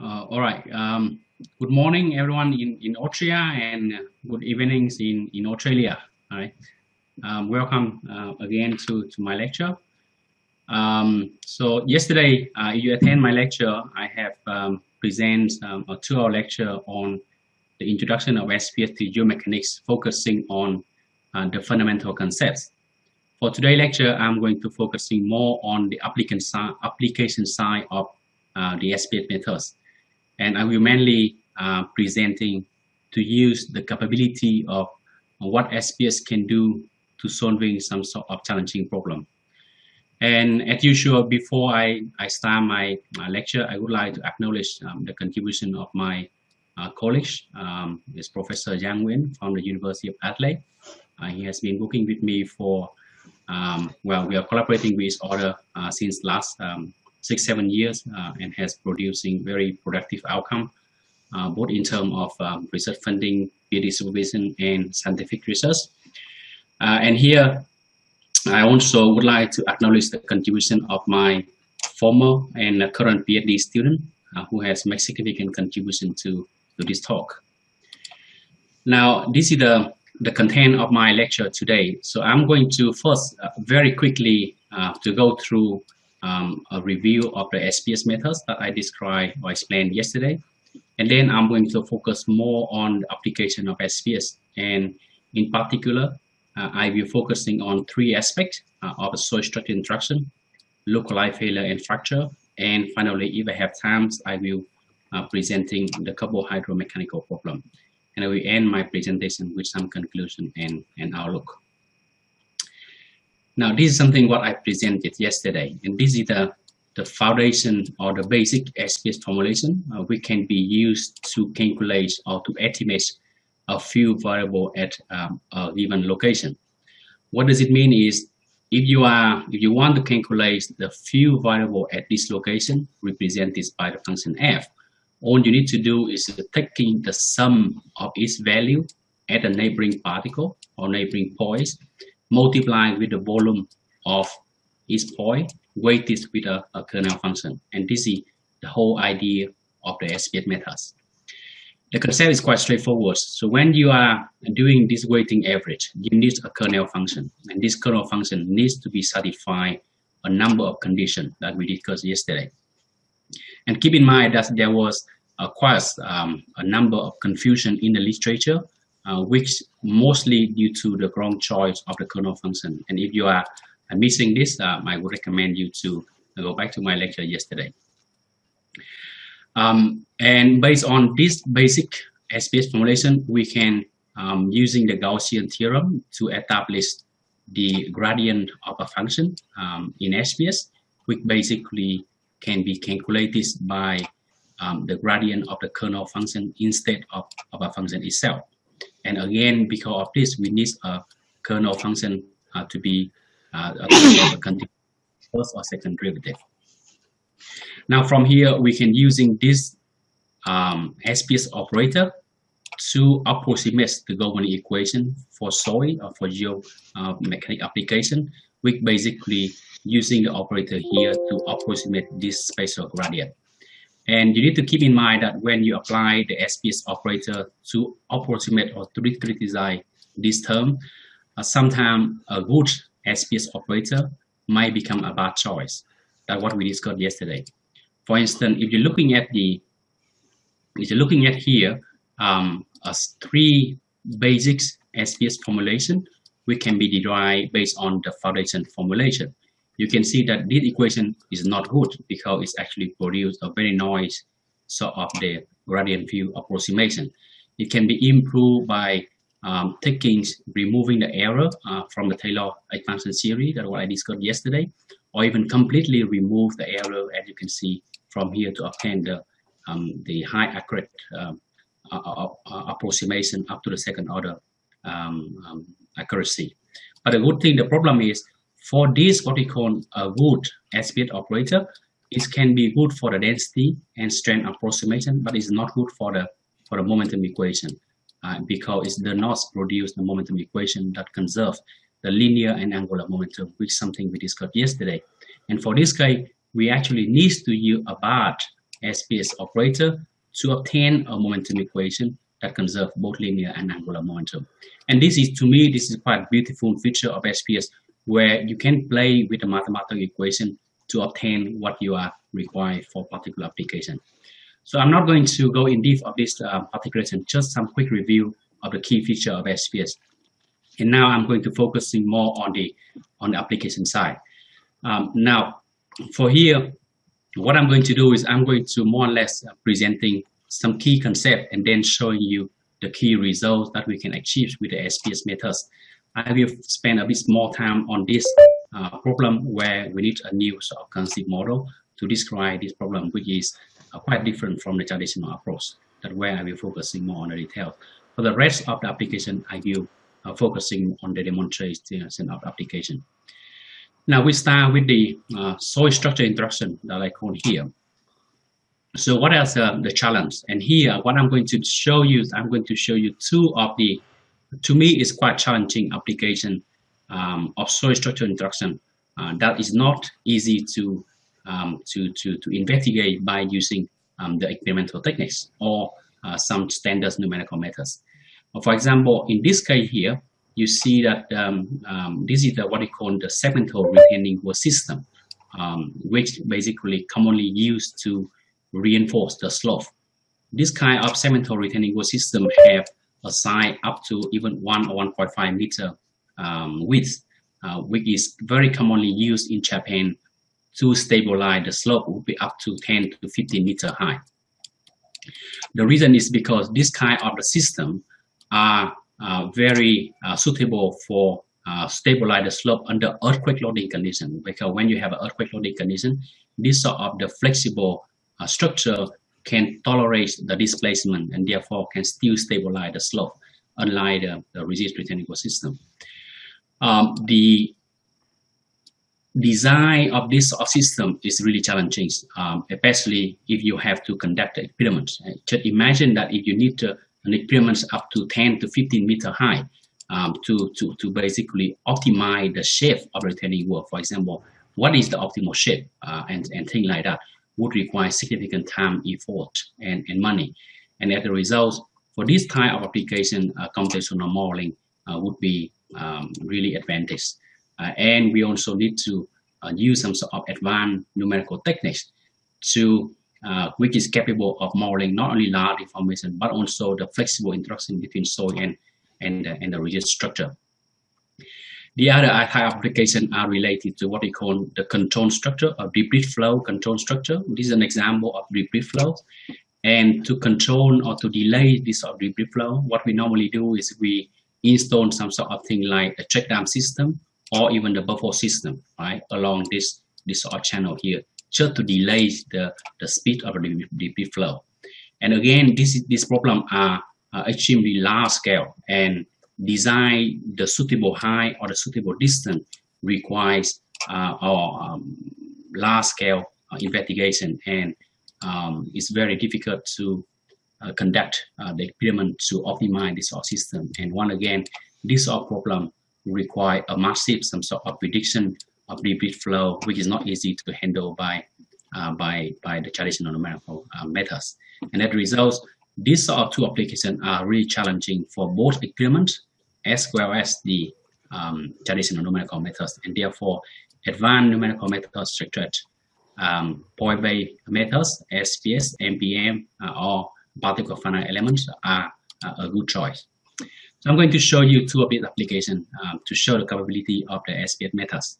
All right. Good morning, everyone in Austria, and good evenings in Australia. All right. Welcome again to my lecture. So yesterday, you attend my lecture. I have presented a 2-hour lecture on the introduction of SPH to geomechanics, focusing on the fundamental concepts. For today's lecture, I'm going to focusing more on the application side of the SPH methods. And I will mainly presenting to use the capability of what SPS can do to solving some sort of challenging problem. And as usual, before I start my lecture, I would like to acknowledge the contribution of my colleague, is Professor Nguyen from the University of Adelaide. He has been working with me for, well, we are collaborating with each other since last 6-7 years and has producing very productive outcome, both in terms of research funding, PhD supervision, and scientific research. And here, I also would like to acknowledge the contribution of my former and current PhD student who has made significant contribution to this talk. Now, this is the content of my lecture today. So I'm going to first very quickly to go through a review of the SPS methods that I described or explained yesterday. And then I'm going to focus more on the application of SPS. And in particular, I will focusing on 3 aspects of soil structure interaction, localized failure and fracture. And finally, if I have time, I will presenting the couple hydromechanical problem. And I will end my presentation with some conclusion and outlook. Now, this is something what I presented yesterday, and this is the foundation or the basic SPS formulation which can be used to calculate or to estimate a few variable at a given location. What does it mean is if you want to calculate the few variable at this location represented by the function f, all you need to do is taking the sum of its value at a neighboring particle or neighboring points, multiplied with the volume of each point, weighted with a kernel function. And this is the whole idea of the SPS methods. The concept is quite straightforward. So when you are doing this weighting average, you need a kernel function. And this kernel function needs to be satisfied a number of conditions that we discussed yesterday. And keep in mind that there was quite a number of confusion in the literature, which mostly due to the wrong choice of the kernel function. And if you are missing this, I would recommend you to go back to my lecture yesterday. And based on this basic SPS formulation, we can, using the Gaussian theorem, to establish the gradient of a function in SPS, which basically can be calculated by the gradient of the kernel function instead of a function itself. And again, because of this, we need a kernel function to be a continuous first or second derivative. Now, from here, we can using this SPS operator to approximate the governing equation for soil or for geomechanic application, which basically using the operator here to approximate this spatial gradient. And you need to keep in mind that when you apply the SPS operator to approximate or to criticize this term, sometimes a good SPS operator might become a bad choice. That's what we discussed yesterday. For instance, if you're looking at here, 3 basics SPS formulation, which can be derived based on the foundation formulation. You can see that this equation is not good because it's actually produced a very noisy sort of the gradient view approximation. It can be improved by removing the error from the Taylor expansion series, that's what I discussed yesterday, or even completely remove the error, as you can see from here, to obtain the high accurate approximation up to the second order accuracy. But the good thing, the problem is, for this, what we call a good SPS operator, it can be good for the density and strength approximation, but it's not good for the momentum equation because it does not produce the momentum equation that conserves the linear and angular momentum, which is something we discussed yesterday. And for this case, we actually need to use a BART SPH operator to obtain a momentum equation that conserves both linear and angular momentum. And this is, to me, this is quite a beautiful feature of SPH, where you can play with a mathematical equation to obtain what you are required for particular application. So I'm not going to go in depth of this articulation, just some quick review of the key feature of SPH. And now I'm going to focus more on the application side. Now, for here, what I'm going to do is I'm going to more or less presenting some key concepts and then showing you the key results that we can achieve with the SPH methods. I will spend a bit more time on this problem where we need a new sort of concept model to describe this problem, which is quite different from the traditional approach, that where I will focusing more on the details. For the rest of the application, I will focusing on the demonstration of application. Now we start with the soil structure introduction that I call here. So what is the challenge? And here, what I'm going to show you is I'm going to show you two of the, to me, is quite challenging application of soil structure introduction that is not easy to investigate by using the experimental techniques or some standard numerical methods. For example, in this case here, you see that this is what we call the segmental retaining wall system, which basically commonly used to reinforce the slope. This kind of segmental retaining wall system have a size up to even 1 or 1.5 meter width, which is very commonly used in Japan to stabilize the slope, will be up to 10 to 15 meter high. The reason is because this kind of the system are very suitable for stabilize the slope under earthquake loading condition, because when you have an earthquake loading condition, this sort of the flexible structure can tolerate the displacement and therefore can still stabilize the slope, unlike the rigid retaining wall system. The design of this system is really challenging, especially if you have to conduct experiments. Just imagine that if you need an experiment up to 10 to 15 meter high to basically optimize the shape of the retaining wall. For example, what is the optimal shape and things like that would require significant time, effort, and money. And as a result, for this type of application, computational modeling would be really advantageous. And we also need to use some sort of advanced numerical techniques to which is capable of modeling not only large deformation but also the flexible interaction between soil and the rigid structure. The other type application are related to what we call the control structure or debris flow control structure. This is an example of debris flow. And to control or to delay this sort of debris flow, what we normally do is we install some sort of thing like a check dam system or even the buffer system, right, along this sort of channel here, just to delay the speed of the debris flow. And again, this problem are extremely large scale, and design the suitable height or the suitable distance requires large scale investigation, and it's very difficult to conduct the experiment to optimize this sort of system. And one again, this sort of problem require a massive some sort of prediction of debris flow, which is not easy to handle by the traditional numerical methods. And as a result, these sort of two applications are really challenging for both experiments as well as the traditional numerical methods, and therefore advanced numerical methods such as point-based methods, SPH, MPM, or particle finite elements are a good choice. So I'm going to show you two of these applications to show the capability of the SPH methods.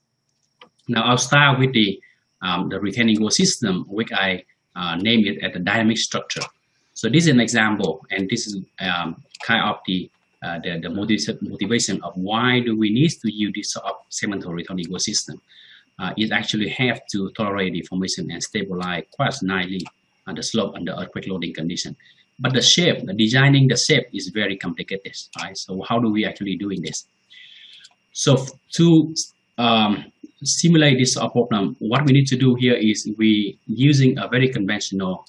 Now I'll start with the retaining wall system, which I name it as the dynamic structure. So this is an example, and this is kind of the motivation of why do we need to use this sort of segmental retaining wall system. It actually have to tolerate deformation and stabilize quite nicely the slope under earthquake loading condition. But the shape, designing the shape is very complicated, right? So how do we actually doing this? So to simulate this problem, what we need to do here is we using a very conventional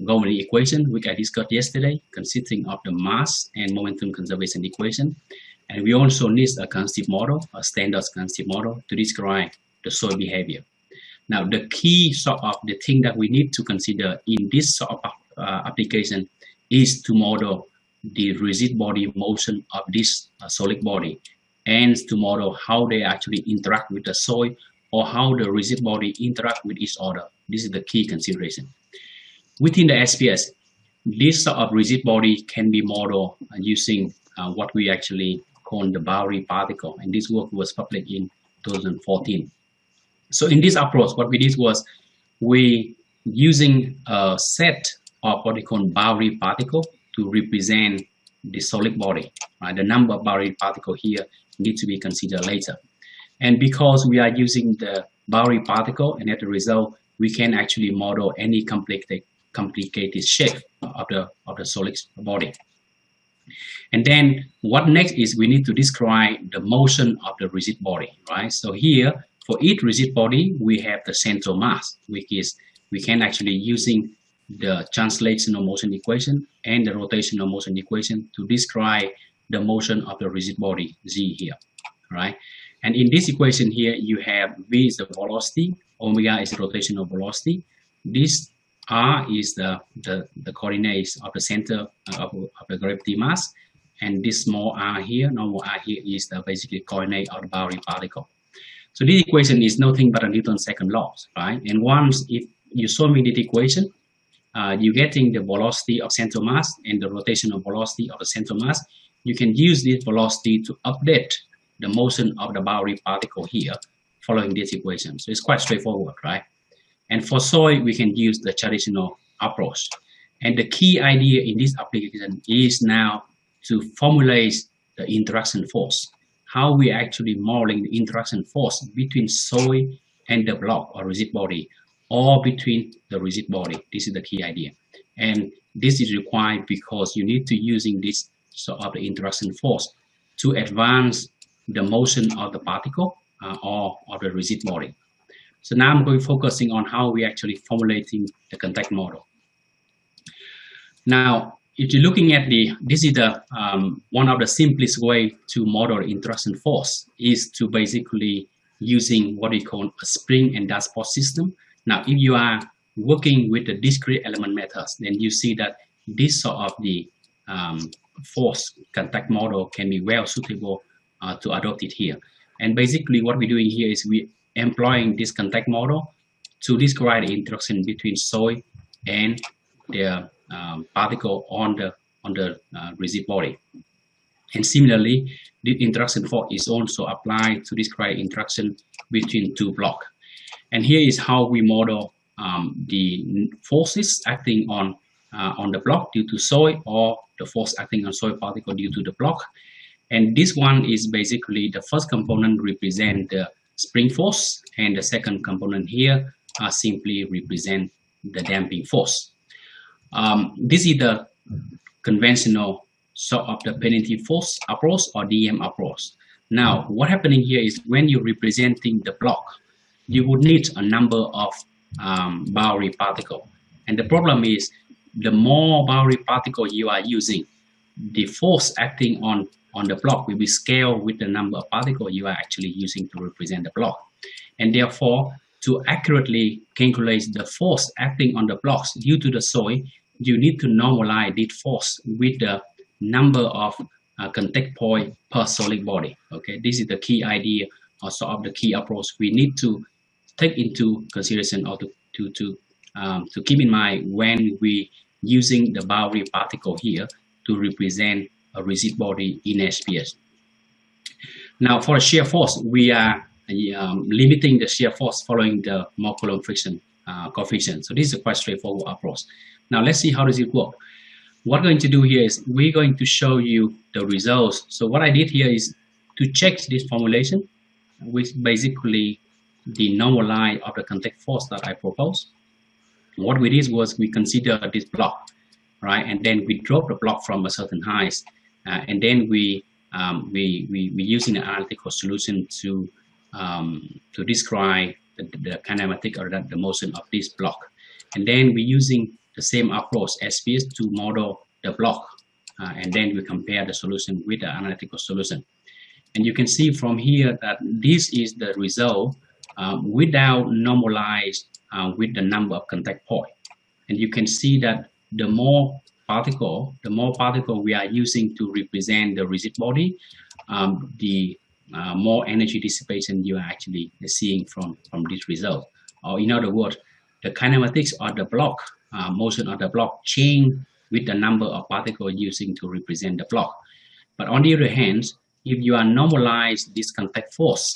governing equation, which I discussed yesterday, consisting of the mass and momentum conservation equation. And we also need a concept model, a standard concept model, to describe the soil behavior. Now, the key sort of the thing that we need to consider in this sort of application is to model the rigid body motion of this solid body, and to model how they actually interact with the soil, or how the rigid body interact with each other. This is the key consideration. Within the SPS, this sort of rigid body can be modeled using what we actually call the boundary particle, and this work was published in 2014. So in this approach, what we did was we using a set of what we call boundary particle to represent the solid body. Right? The number of boundary particle here need to be considered later. And because we are using the boundary particle, and as a result, we can actually model any complicated shape of the solid body. And then what next is we need to describe the motion of the rigid body, right? So here, for each rigid body, we have the central mass, which is we can actually using the translational motion equation and the rotational motion equation to describe the motion of the rigid body Z here, right? And in this equation here, you have V is the velocity, omega is the rotational velocity. This R is the coordinates of the center of the gravity mass, and this small r here, normal r here, is the basically coordinate of the boundary particle. So this equation is nothing but a Newton's second law, right? And once if you solve me this equation, you're getting the velocity of central mass and the rotational velocity of the central mass. You can use this velocity to update the motion of the boundary particle here, following this equation. So it's quite straightforward, right? And for soil, we can use the traditional approach. And the key idea in this application is now to formulate the interaction force. How we actually modeling the interaction force between soil and the block or rigid body, or between the rigid body. This is the key idea. And this is required because you need to using this sort of the interaction force to advance the motion of the particle or of the rigid body. So now I'm going focusing on how we actually formulating the contact model. Now, if you're looking at this is the one of the simplest way to model interaction force is to basically using what we call a spring and dashboard system. Now, if you are working with the discrete element methods, then you see that this sort of the force contact model can be well suitable to adopt it here. And basically what we're doing here is we employing this contact model to describe the interaction between soil and the particle on the rigid body. And similarly, the interaction force is also applied to describe interaction between two blocks. And here is how we model the forces acting on the block due to soil, or the force acting on soil particle due to the block. And this one is basically the first component represent the spring force, and the second component here simply represent the damping force. This is the conventional sort of the penalty force approach or DM approach. Now, what happening here is when you're representing the block, you would need a number of boundary particle. And the problem is the more boundary particle you are using, the force acting on the block will be scaled with the number of particles you are actually using to represent the block. And therefore, to accurately calculate the force acting on the blocks due to the soil, you need to normalize this force with the number of contact point per solid body. Okay, this is the key idea or sort of the key approach we need to take into consideration, or to keep in mind when we using the boundary particle here to represent a rigid body in SPH. Now, for a shear force, we are limiting the shear force following the Mohr-Coulomb friction coefficient. So this is a quite straightforward approach. Now, let's see how does it work. What we're going to do here is we're going to show you the results. So what I did here is to check this formulation, which basically the normal line of the contact force that I proposed. What we did was we consider this block, right? And then we drop the block from a certain height, and then we using an analytical solution to describe the kinematic or the motion of this block. And then we're using the same approach, SPH, to model the block, and then we compare the solution with the analytical solution. And you can see from here that this is the result without normalized with the number of contact point. And you can see that the more particle we are using to represent the rigid body, the more energy dissipation you are actually seeing from this result. Or in other words, the kinematics of the block, motion of the block change with the number of particles using to represent the block. But on the other hand, if you are normalize this contact force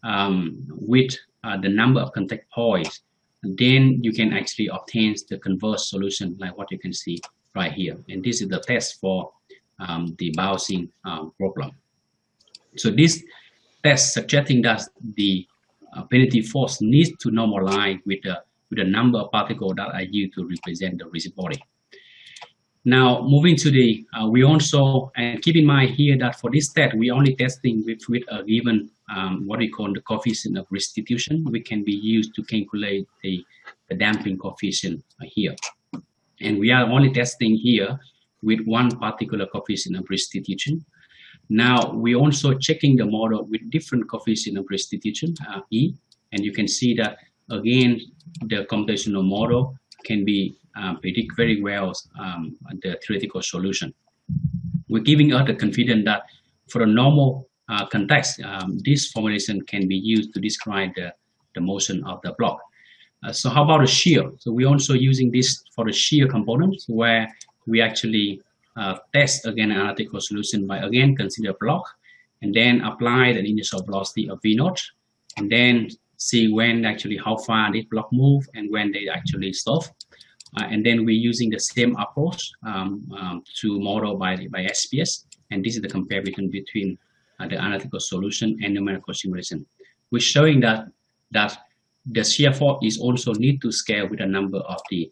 with the number of contact points, then you can actually obtain the converse solution like what you can see right here. And this is the test for the bouncing problem. So this test suggesting that the penalty force needs to normalize with the number of particles that are used to represent the rigid body. Now moving to the, we also, and keep in mind here that for this test, we only testing with a given what we call the coefficient of restitution, which can be used to calculate the damping coefficient here. And we are only testing here with one particular coefficient of restitution. Now we also checking the model with different coefficient of restitution, E, and you can see that again the computational model can be predict very well the theoretical solution. We're giving us the confidence that for a normal context, this formulation can be used to describe the motion of the block. So how about the shear? So we're also using this for the shear components, where we actually test again an analytical solution by again consider block and then apply the initial velocity of V naught, and then see when actually how far this block move and when they actually stop. And then we're using the same approach to model by SPH, and this is the comparison between the analytical solution and numerical simulation. We're showing that the shear force is also need to scale with the number of the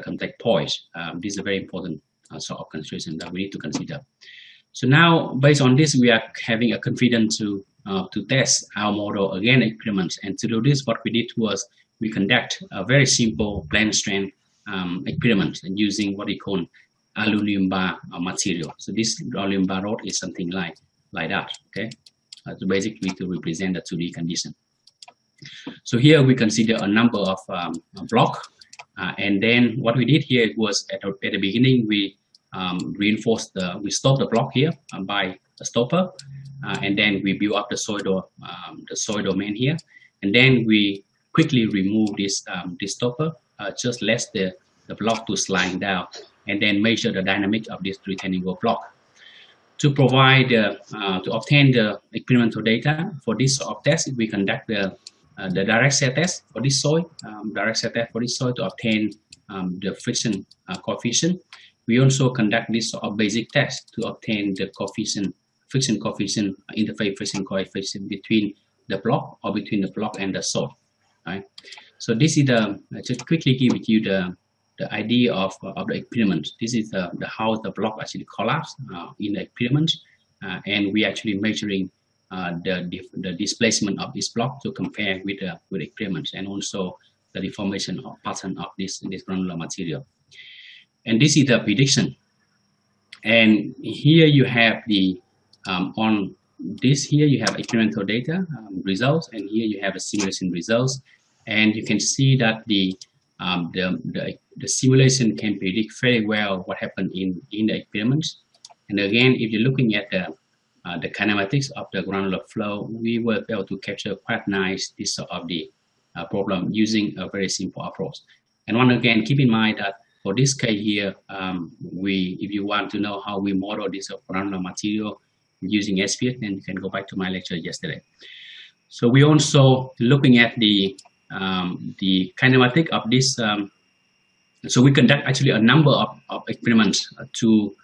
contact points. This is a very important sort of consideration that we need to consider. So now, based on this, we are having a confidence to test our model again experiments. And to do this, what we did was we conduct a very simple plane strength experiment and using what we call aluminum bar material. So this aluminum bar rod is something like that. Okay, so basically to represent the 2D condition. So here we consider a number of block, and then what we did here was at the beginning we reinforced we stopped the block here by a stopper, and then we build up the soil domain here, and then we quickly remove this stopper, just let the block to slide down, and then measure the dynamic of this rectangular block. To provide to obtain the experimental data for this sort of test, we conduct the direct shear test for this soil, to obtain the friction coefficient. We also conduct this sort of basic test to obtain the friction coefficient, interface friction coefficient between the block or between the block and the soil. Right. So this is just quickly give you the idea of the experiment. This is how the block actually collapse in the experiment, and we actually measuring the displacement of this block to compare with the experiments, and also the deformation of pattern of this granular material. And this is the prediction. And here you have the on this here you have experimental data results, and here you have the simulation results, and you can see that the simulation can predict very well what happened in the experiments. And again, if you're looking at the kinematics of the granular flow, we were able to capture quite nice this sort of the problem using a very simple approach. And once again, keep in mind that for this case here, if you want to know how we model this granular material using SPH, then you can go back to my lecture yesterday. So we also looking at the kinematic of this. So we conduct actually a number of experiments to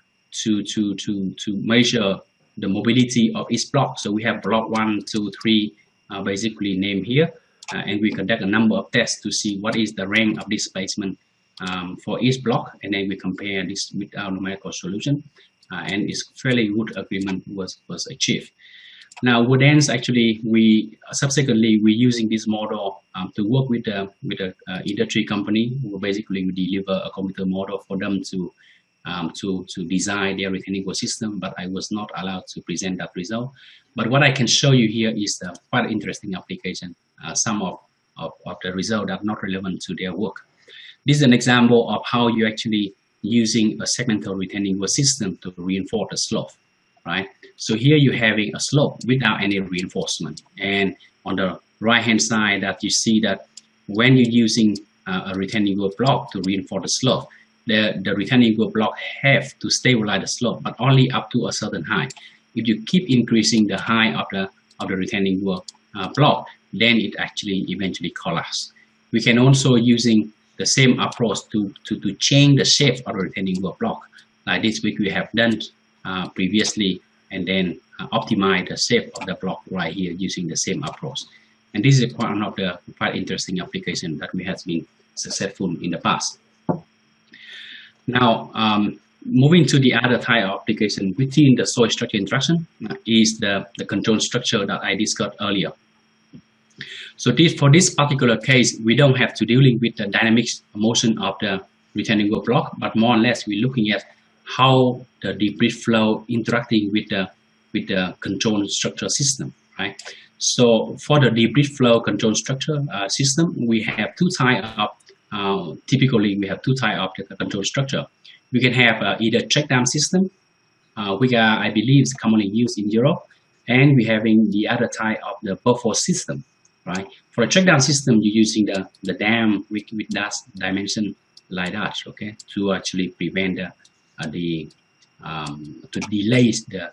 measure the mobility of each block. So we have block 1, 2, 3 basically named here, and we conduct a number of tests to see what is the range of displacement for each block, and then we compare this with our numerical solution, and it's fairly good agreement was achieved. Now, then actually we subsequently we're using this model to work with the industry company who basically deliver a computer model for them to design their rectangular system, but I was not allowed to present that result. But what I can show you here is quite interesting application some of the results that are not relevant to their work. This is an example of how you actually using a segmental retaining wall system to reinforce the slope, right? So here you're having a slope without any reinforcement, and on the right hand side that you see that when you're using a retaining wall block to reinforce the slope, the retaining wall block have to stabilize the slope, but only up to a certain height. If you keep increasing the height of the retaining wall block, then it actually eventually collapses. We can also using the same approach to change the shape of the retaining wall block, like this which we have done previously, and then optimize the shape of the block right here using the same approach. And this is one of the quite interesting applications that we have been successful in the past. Now, moving to the other type of application within the soil structure interaction is the control structure that I discussed earlier. So for this particular case, we don't have to dealing with the dynamic motion of the retaining wall block, but more or less we're looking at how the debris flow interacting with the control structure system, right? So for the debris flow control structure system, we have two types of typically we have two types of the control structure. We can have either check dam system, which I believe is commonly used in Europe, and we're having the other type of the buffer system, right? For a check dam system, you're using the dam with that dimension like that, okay, to actually prevent to delay the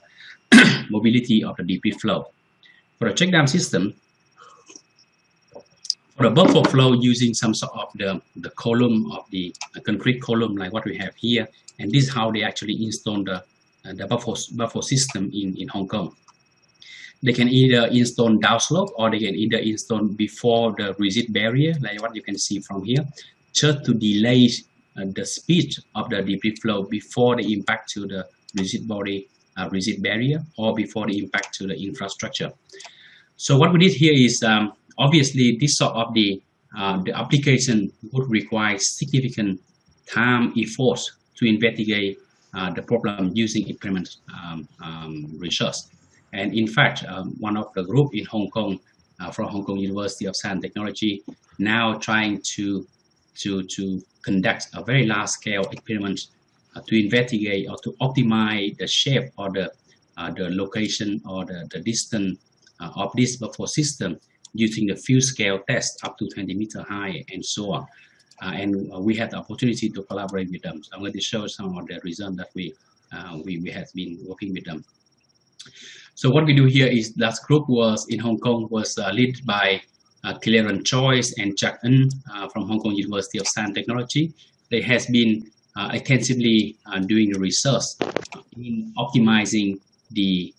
mobility of the debris flow. For a check dam system, for a buffer flow using some sort of the column of the concrete column like what we have here, and this is how they actually install the buffer system in Hong Kong. They can either install downslope or they can either install before the rigid barrier, like what you can see from here, just to delay the speed of the debris flow before the impact to the rigid body, rigid barrier, or before the impact to the infrastructure. So what we did here is obviously this sort of the application would require significant time effort to investigate the problem using experiment research. And in fact, one of the group in Hong Kong, from Hong Kong University of Science and Technology, now trying to conduct a very large-scale experiment to investigate or to optimize the shape or the location or the distance of this buffer system using the field scale test up to 20 meter high and so on. And we had the opportunity to collaborate with them. So I'm going to show some of the results that we have been working with them. So what we do here is that group was in Hong Kong was led by Clarence Choice and Jack Ng from Hong Kong University of Science and Technology. They has been extensively doing research in optimizing the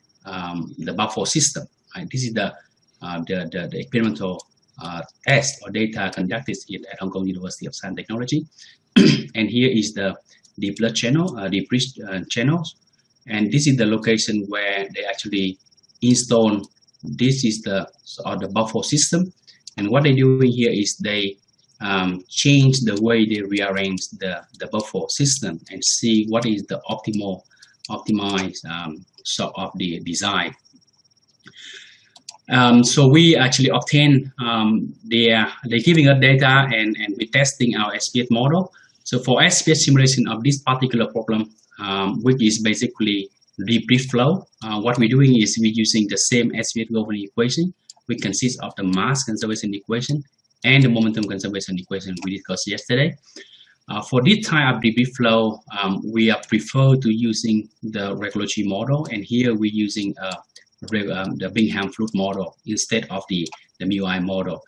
buffer system. Right? This is the experimental test or data conducted at Hong Kong University of Science and Technology. And here is the blood channel, the bridge channels. And this is the location where they actually install. This is the buffer system. And what they're doing here is they change the way they rearrange the buffer system and see what is the optimized sort of the design. So we actually obtain they're giving us data and we're testing our SPH model. So for SPH simulation of this particular problem, which is basically debris flow, what we're doing is we're using the same SPH governing equation, which consists of the mass conservation equation and the momentum conservation equation we discussed yesterday. For this type of debris flow, we are prefer to using the regulatory model, and here we're using the Bingham fluid model instead of the MUI model.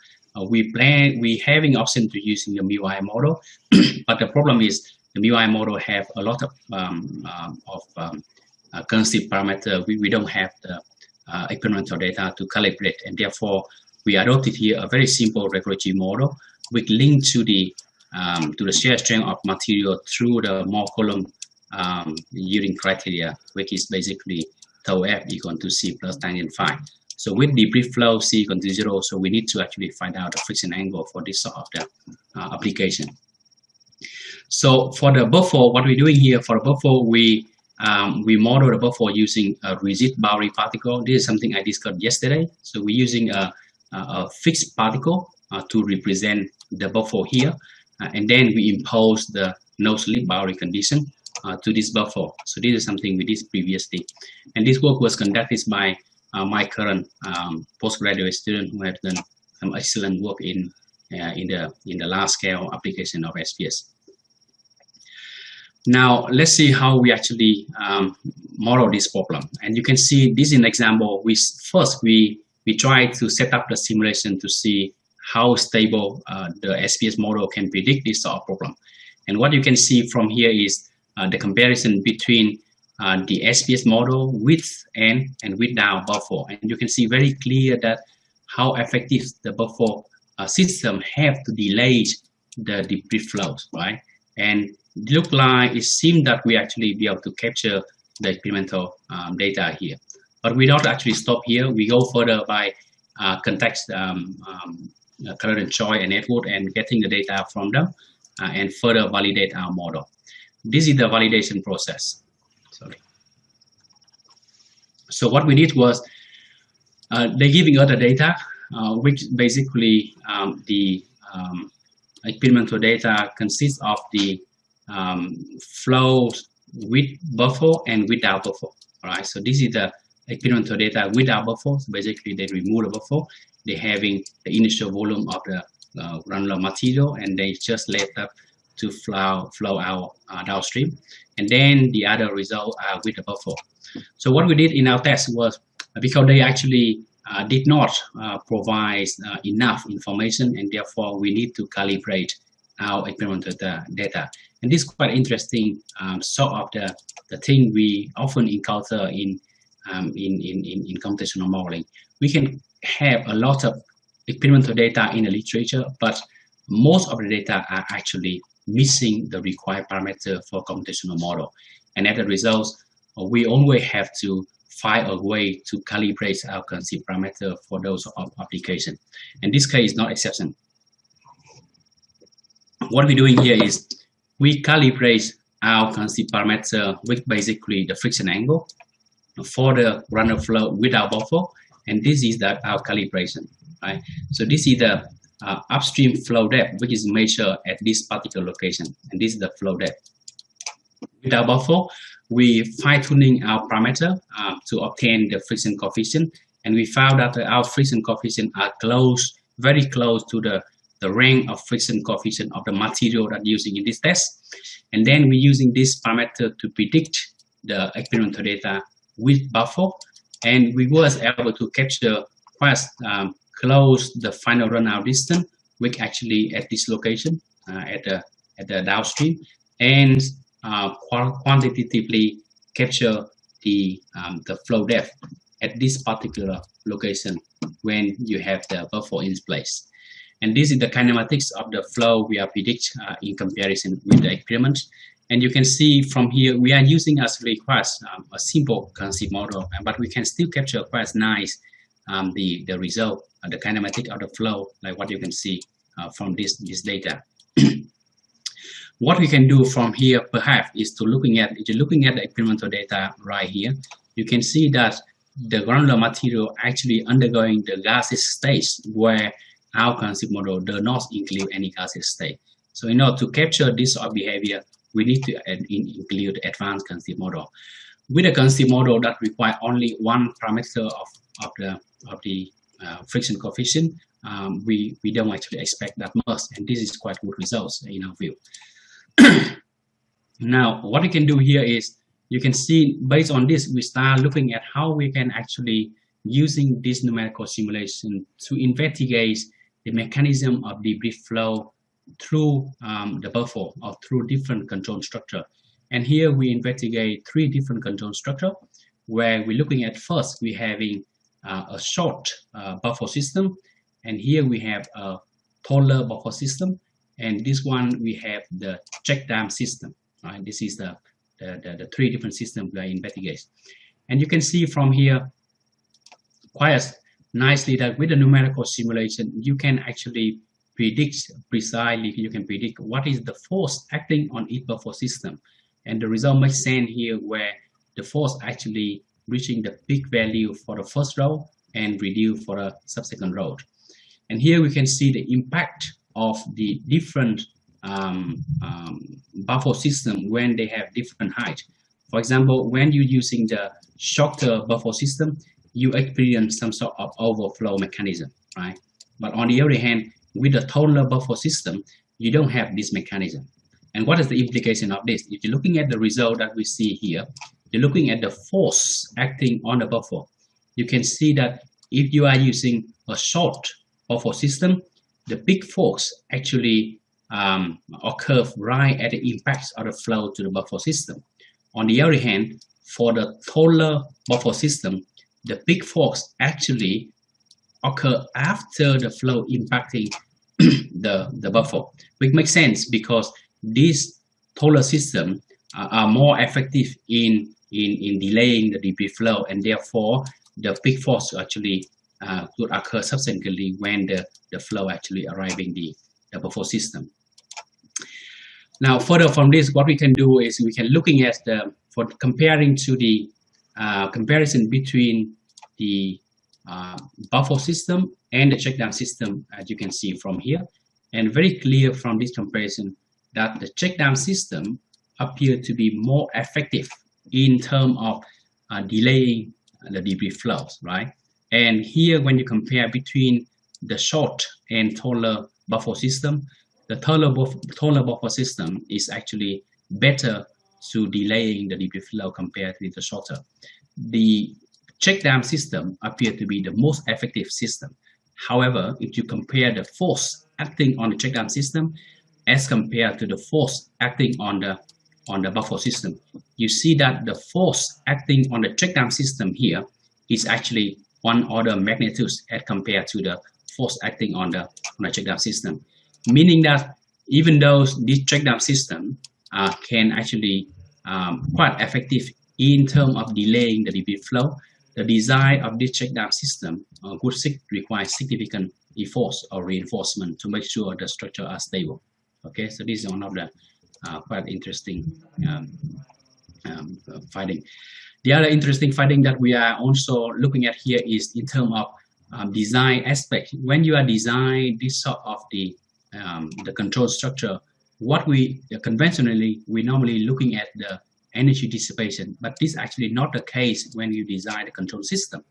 We having option to using the MUI model, but the problem is the MUI model have a lot of concept parameter. We don't have the experimental data to calibrate, and therefore we adopted here a very simple regulatory model which linked to the shear strength of material through the Moore column yielding criteria, which is basically tau F equal to C plus tangent phi. So with debris flow C equal to 0, so we need to actually find out the friction angle for this sort of the application. So for the buffer, what we're doing here for a buffer, we model the buffer using a rigid boundary particle. This is something I discussed yesterday. So we're using a a fixed particle to represent the buffer here, and then we impose the no slip boundary condition to this buffer. So this is something we did previously, and this work was conducted by my current postgraduate student who have done some excellent work in the large scale application of SPS. Now let's see how we actually model this problem. And you can see this is an example. We try to set up the simulation to see how stable the SPS model can predict this sort of problem. And what you can see from here is the comparison between the SPS model with and without buffer. And you can see very clear that how effective the buffer system have to delay the debris flows, right? And it look like it seemed that we actually be able to capture the experimental data here. But we don't actually stop here. We go further by context Current Choi and Edward and getting the data from them and further validate our model. This is the validation process. Sorry. So what we did was they're giving us the data, which basically the experimental data consists of the flows with buffer and without buffer. All right. So this is the experimental data without buffer. So basically, they remove the buffer. They having the initial volume of the granular material, and they just let up to flow out downstream. And then the other result with the buffer. So what we did in our test was because they actually did not provide enough information, and therefore we need to calibrate our experimental data. And this is quite interesting, sort of the thing we often encounter in computational modeling. We can have a lot of experimental data in the literature, but most of the data are actually missing the required parameter for computational model. And as a result, we always have to find a way to calibrate our concept parameter for those applications. And this case is not exception. What we're doing here is we calibrate our concept parameter with basically the friction angle for the granular flow without buffer, and this is our calibration, right? So this is the upstream flow depth, which is measured at this particular location, and this is the flow depth. Without buffer, we fine-tuning our parameter to obtain the friction coefficient, and we found that our friction coefficient are very close to the range of friction coefficient of the material that using in this test. And then we're using this parameter to predict the experimental data with buffer, and we was able to capture quite close the final runout distance, which actually at this location at the downstream, and quantitatively capture the flow depth at this particular location when you have the buffer in place. And this is the kinematics of the flow we are predict in comparison with the experiment. And you can see from here, we are using as request a simple concept model, but we can still capture quite nice the result, the kinematic of the flow, like what you can see from this data. What we can do from here, perhaps, is to if you're looking at the experimental data right here, you can see that the granular material actually undergoing the gaseous stage where our concept model does not include any gaseous state. So in order to capture this sort of behavior, we need to include advanced concept model. With a concept model that requires only one parameter of the friction coefficient, we don't actually expect that much, and this is quite good results in our view. Now, what we can do here is, you can see based on this, we start looking at how we can actually using this numerical simulation to investigate the mechanism of debris flow through the buffer or through different control structure. And here we investigate 3 different control structure, where we're looking at first we having a short buffer system, and here we have a taller buffer system, and this one we have the check dam system. Right? This is the 3 different systems we are investigating. And you can see from here quite nicely that with the numerical simulation, you can actually predict precisely, you can predict what is the force acting on each buffer system. And the result makes sense here, where the force actually reaching the peak value for the first row and reduce for the subsequent row. And here we can see the impact of the different buffer system when they have different height. For example, when you're using the shorter buffer system, you experience some sort of overflow mechanism, right? But on the other hand, with the taller buffer system, you don't have this mechanism. And what is the implication of this? If you're looking at the result that we see here, you're looking at the force acting on the buffer. You can see that if you are using a short buffer system, the big force actually occur right at the impact of the flow to the buffer system. On the other hand, for the taller buffer system, the big force actually occur after the flow impacting the buffer, which makes sense because these taller systems are more effective in delaying the debris flow, and therefore the big force actually could occur subsequently when the flow actually arriving the buffer system. Now, further from this, what we can do is we can looking at for comparing to the comparison between the buffer system and the check dam system, as you can see from here, and very clear from this comparison that the check dam system appear to be more effective in terms of delaying the debris flows, right? And here, when you compare between the short and taller buffer system, the taller buffer system is actually better to delaying the debris flow compared with the shorter. The check dam system appear to be the most effective system. However, if you compare the force acting on the check dam system as compared to the force acting on the buffer system, you see that the force acting on the check dam system here is actually one order magnitude as compared to the force acting on the check dam system, meaning that even though this check dam system can actually quite effective in terms of delaying the debris flow, the design of this check dam system would require significant efforts or reinforcement to make sure the structure are stable. Okay, so this is one of the quite interesting finding. The other interesting finding that we are also looking at here is in terms of design aspect. When you are designing this sort of the control structure, what we conventionally we normally looking at the energy dissipation, but this is actually not the case when you design the control system.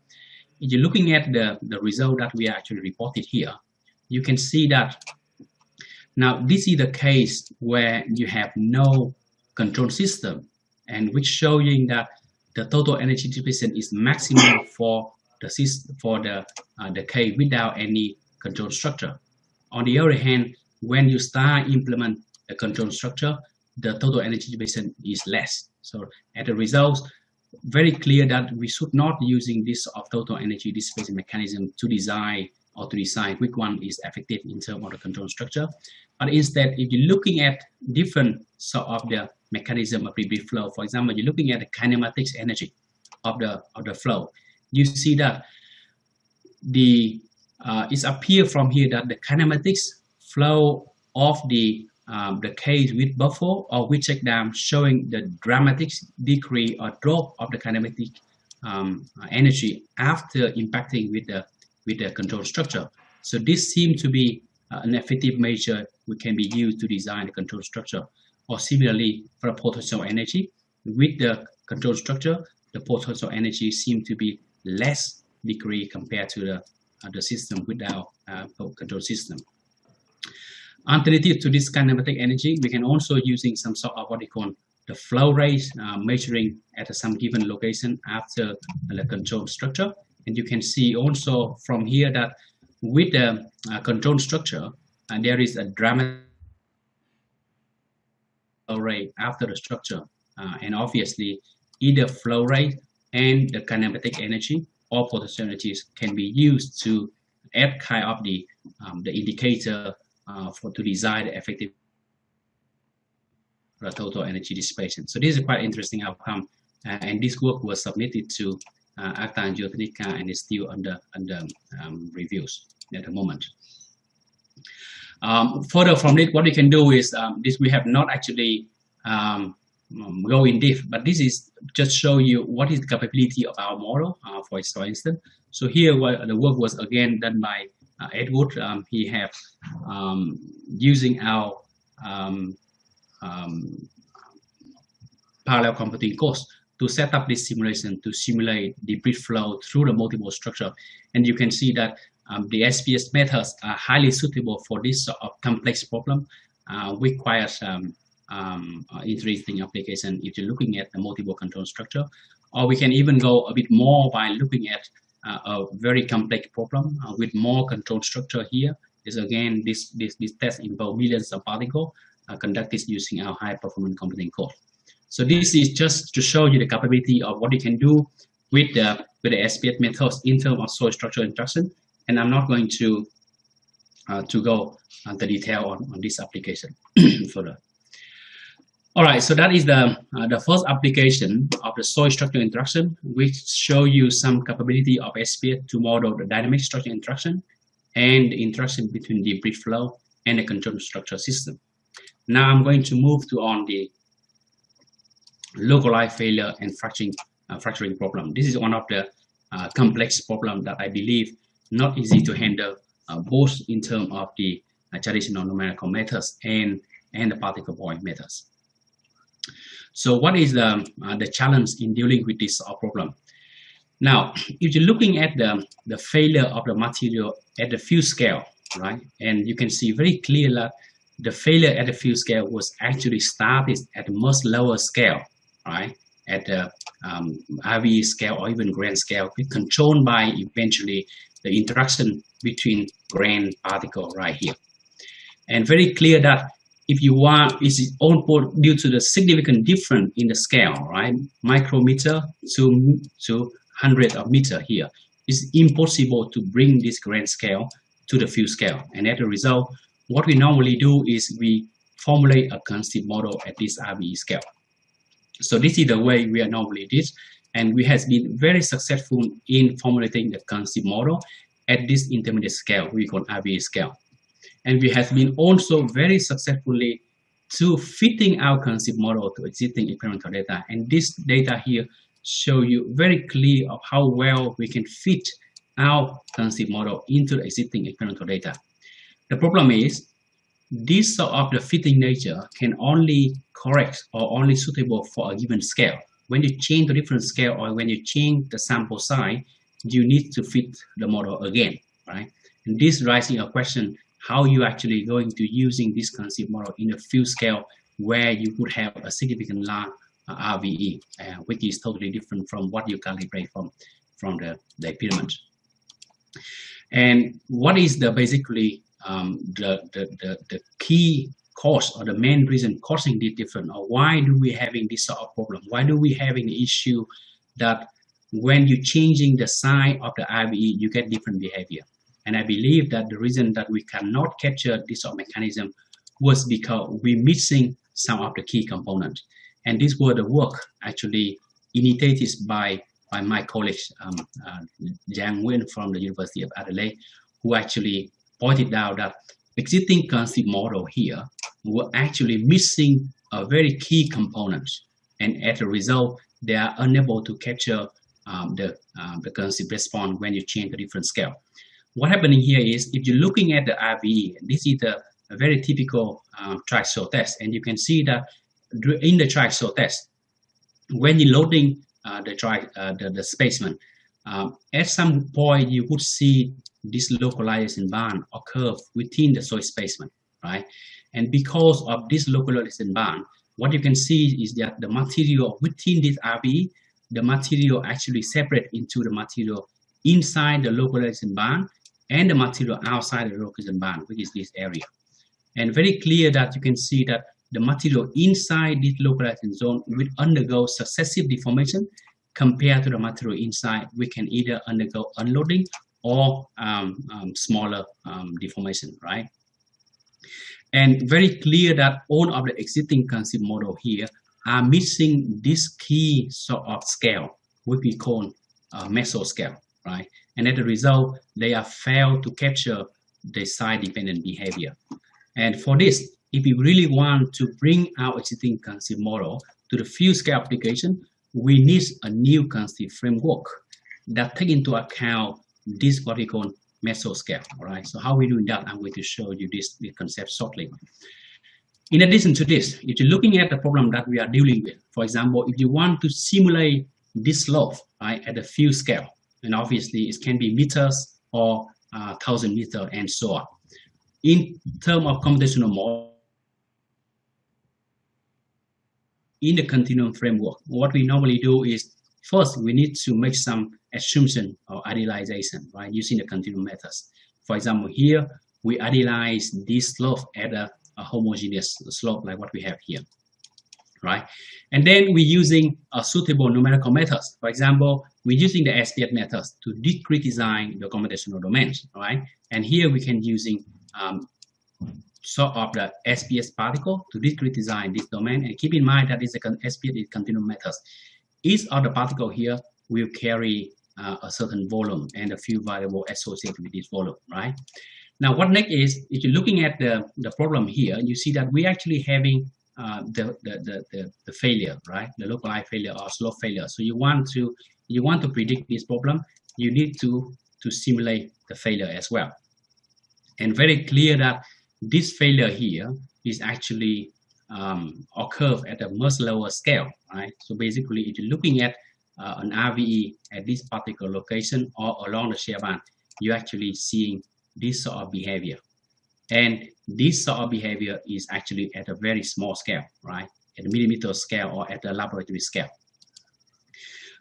If you're looking at the result that we actually reported here, you can see that now this is the case where you have no control system, and which showing that the total energy dissipation is maximum for the case without any control structure. On the other hand, when you start implement a control structure, the total energy dissipation is less. So as a result, very clear that we should not using this of total energy dissipation mechanism to design or to decide which one is effective in terms of the control structure. But instead, if you're looking at different sort of the mechanism of debris flow, for example, you're looking at the kinematics energy of the flow, you see that it appears from here that the kinematics flow of the case with buffer or with check dam showing the dramatic decrease or drop of the kinematic energy after impacting with the control structure. So this seems to be an effective measure which can be used to design the control structure. Or similarly, for potential energy, with the control structure, the potential energy seems to be less degree compared to the system without control system. Alternative to this kinematic energy, we can also using some sort of what they call the flow rate measuring at some given location after the control structure. And you can see also from here that with the control structure, there is a dramatic flow rate after the structure. And obviously, either flow rate and the kinematic energy or potential energies can be used to add kind of the indicator to design the effective total energy dissipation. So this is quite interesting outcome, and this work was submitted to ACTA and Geotechnics and is still under reviews at the moment. Further from it, what we can do is this we have not actually go in depth, but this is just show you what is the capability of our model, for instance. So here the work was again done by Edward, he have using our parallel computing course to set up this simulation to simulate the bridge flow through the multiple structure. And you can see that the SPH methods are highly suitable for this sort of complex problem, requires interesting application if you're looking at the multiple control structure. Or we can even go a bit more by looking at a very complex problem with more control structure here. Is again, this test involves millions of particles conducted using our high performance computing course. So this is just to show you the capability of what you can do with the SPH methods in terms of soil structural interaction. And I'm not going to go the detail on this application further. All right, so that is the first application of the soil structural interaction, which show you some capability of SPH to model the dynamic structural interaction and the interaction between the bridge flow and the control structure system. Now I'm going to move to on the localized failure and fracturing problem. This is one of the complex problems that I believe not easy to handle, both in terms of the traditional numerical methods and the particle point methods. So what is the challenge in dealing with this problem? Now, if you're looking at the failure of the material at the field scale, right, and you can see very clearly that the failure at the field scale was actually started at a much lower scale, right, at the RVE scale or even grain scale, controlled by eventually the interaction between grain particle right here. And very clear that if you want, it's all due to the significant difference in the scale, right? Micrometer to hundred of meter here. It's impossible to bring this grain scale to the field scale. And as a result, what we normally do is we formulate a concept model at this RVE scale. So this is the way we are normally did. And we have been very successful in formulating the concept model at this intermediate scale, we call RVE scale. And we have been also very successfully to fitting our concept model to existing experimental data. And this data here show you very clear of how well we can fit our concept model into the existing experimental data. The problem is this sort of the fitting nature can only correct or only suitable for a given scale. When you change the different scale or when you change the sample size, you need to fit the model again, right? And this raises a question, how you actually going to using this concept model in a field scale where you could have a significant large RVE, which is totally different from what you calibrate from the experiment. And what is the basically the key cause or the main reason causing this difference, or why do we having this sort of problem? Why do we having the issue that when you're changing the size of the RVE, you get different behavior? And I believe that the reason that we cannot capture this sort of mechanism was because we're missing some of the key components. And this was the work actually initiated by my colleague, Nguyen from the University of Adelaide, who actually pointed out that existing concept model here were actually missing a very key component. And as a result, they are unable to capture the concept response when you change the different scale. What happening here is, if you're looking at the RVE, this is a very typical triaxial test, and you can see that in the triaxial test, when you're loading the specimen, at some point you would see this localization band occur within the soil specimen, right? And because of this localization band, what you can see is that the material within this RVE, the material actually separate into the material inside the localization band and the material outside the localization band, which is this area. And very clear that you can see that the material inside this localization zone will undergo successive deformation compared to the material inside, we can either undergo unloading or smaller deformation, right? And very clear that all of the existing concept model here are missing this key sort of scale, which we call mesoscale, right? And as a result, they have failed to capture the site-dependent behavior. And for this, if we really want to bring our existing concept model to the field scale application, we need a new concept framework that take into account this what we call mesoscale. All right. So how we doing that? I'm going to show you this concept shortly. In addition to this, if you're looking at the problem that we are dealing with, for example, if you want to simulate this slope, right, at a field scale, and obviously it can be meters or 1,000 meters and so on. In terms of computational model, in the continuum framework, what we normally do is first we need to make some assumption or idealization, right, using the continuum methods. For example, here we idealize this slope at a homogeneous slope like what we have here, right? And then we're using a suitable numerical methods. For example, we're using the SPH methods to discretize the computational domains, right? And here we can using sort of the SPH particle to discretize this domain. And keep in mind that this SPH is continuum methods. Each of the particle here will carry a certain volume and a few variables associated with this volume, right? Now, what next is, if you're looking at the problem here, you see that we're actually having the failure, right? The localized failure or slope failure. So you want to predict this problem, you need to simulate the failure as well. And very clear that this failure here is actually occur at a much lower scale, right? So basically, if you're looking at an RVE at this particular location or along the shear band, you're actually seeing this sort of behavior. And this sort of behavior is actually at a very small scale, right? At a millimeter scale or at a laboratory scale.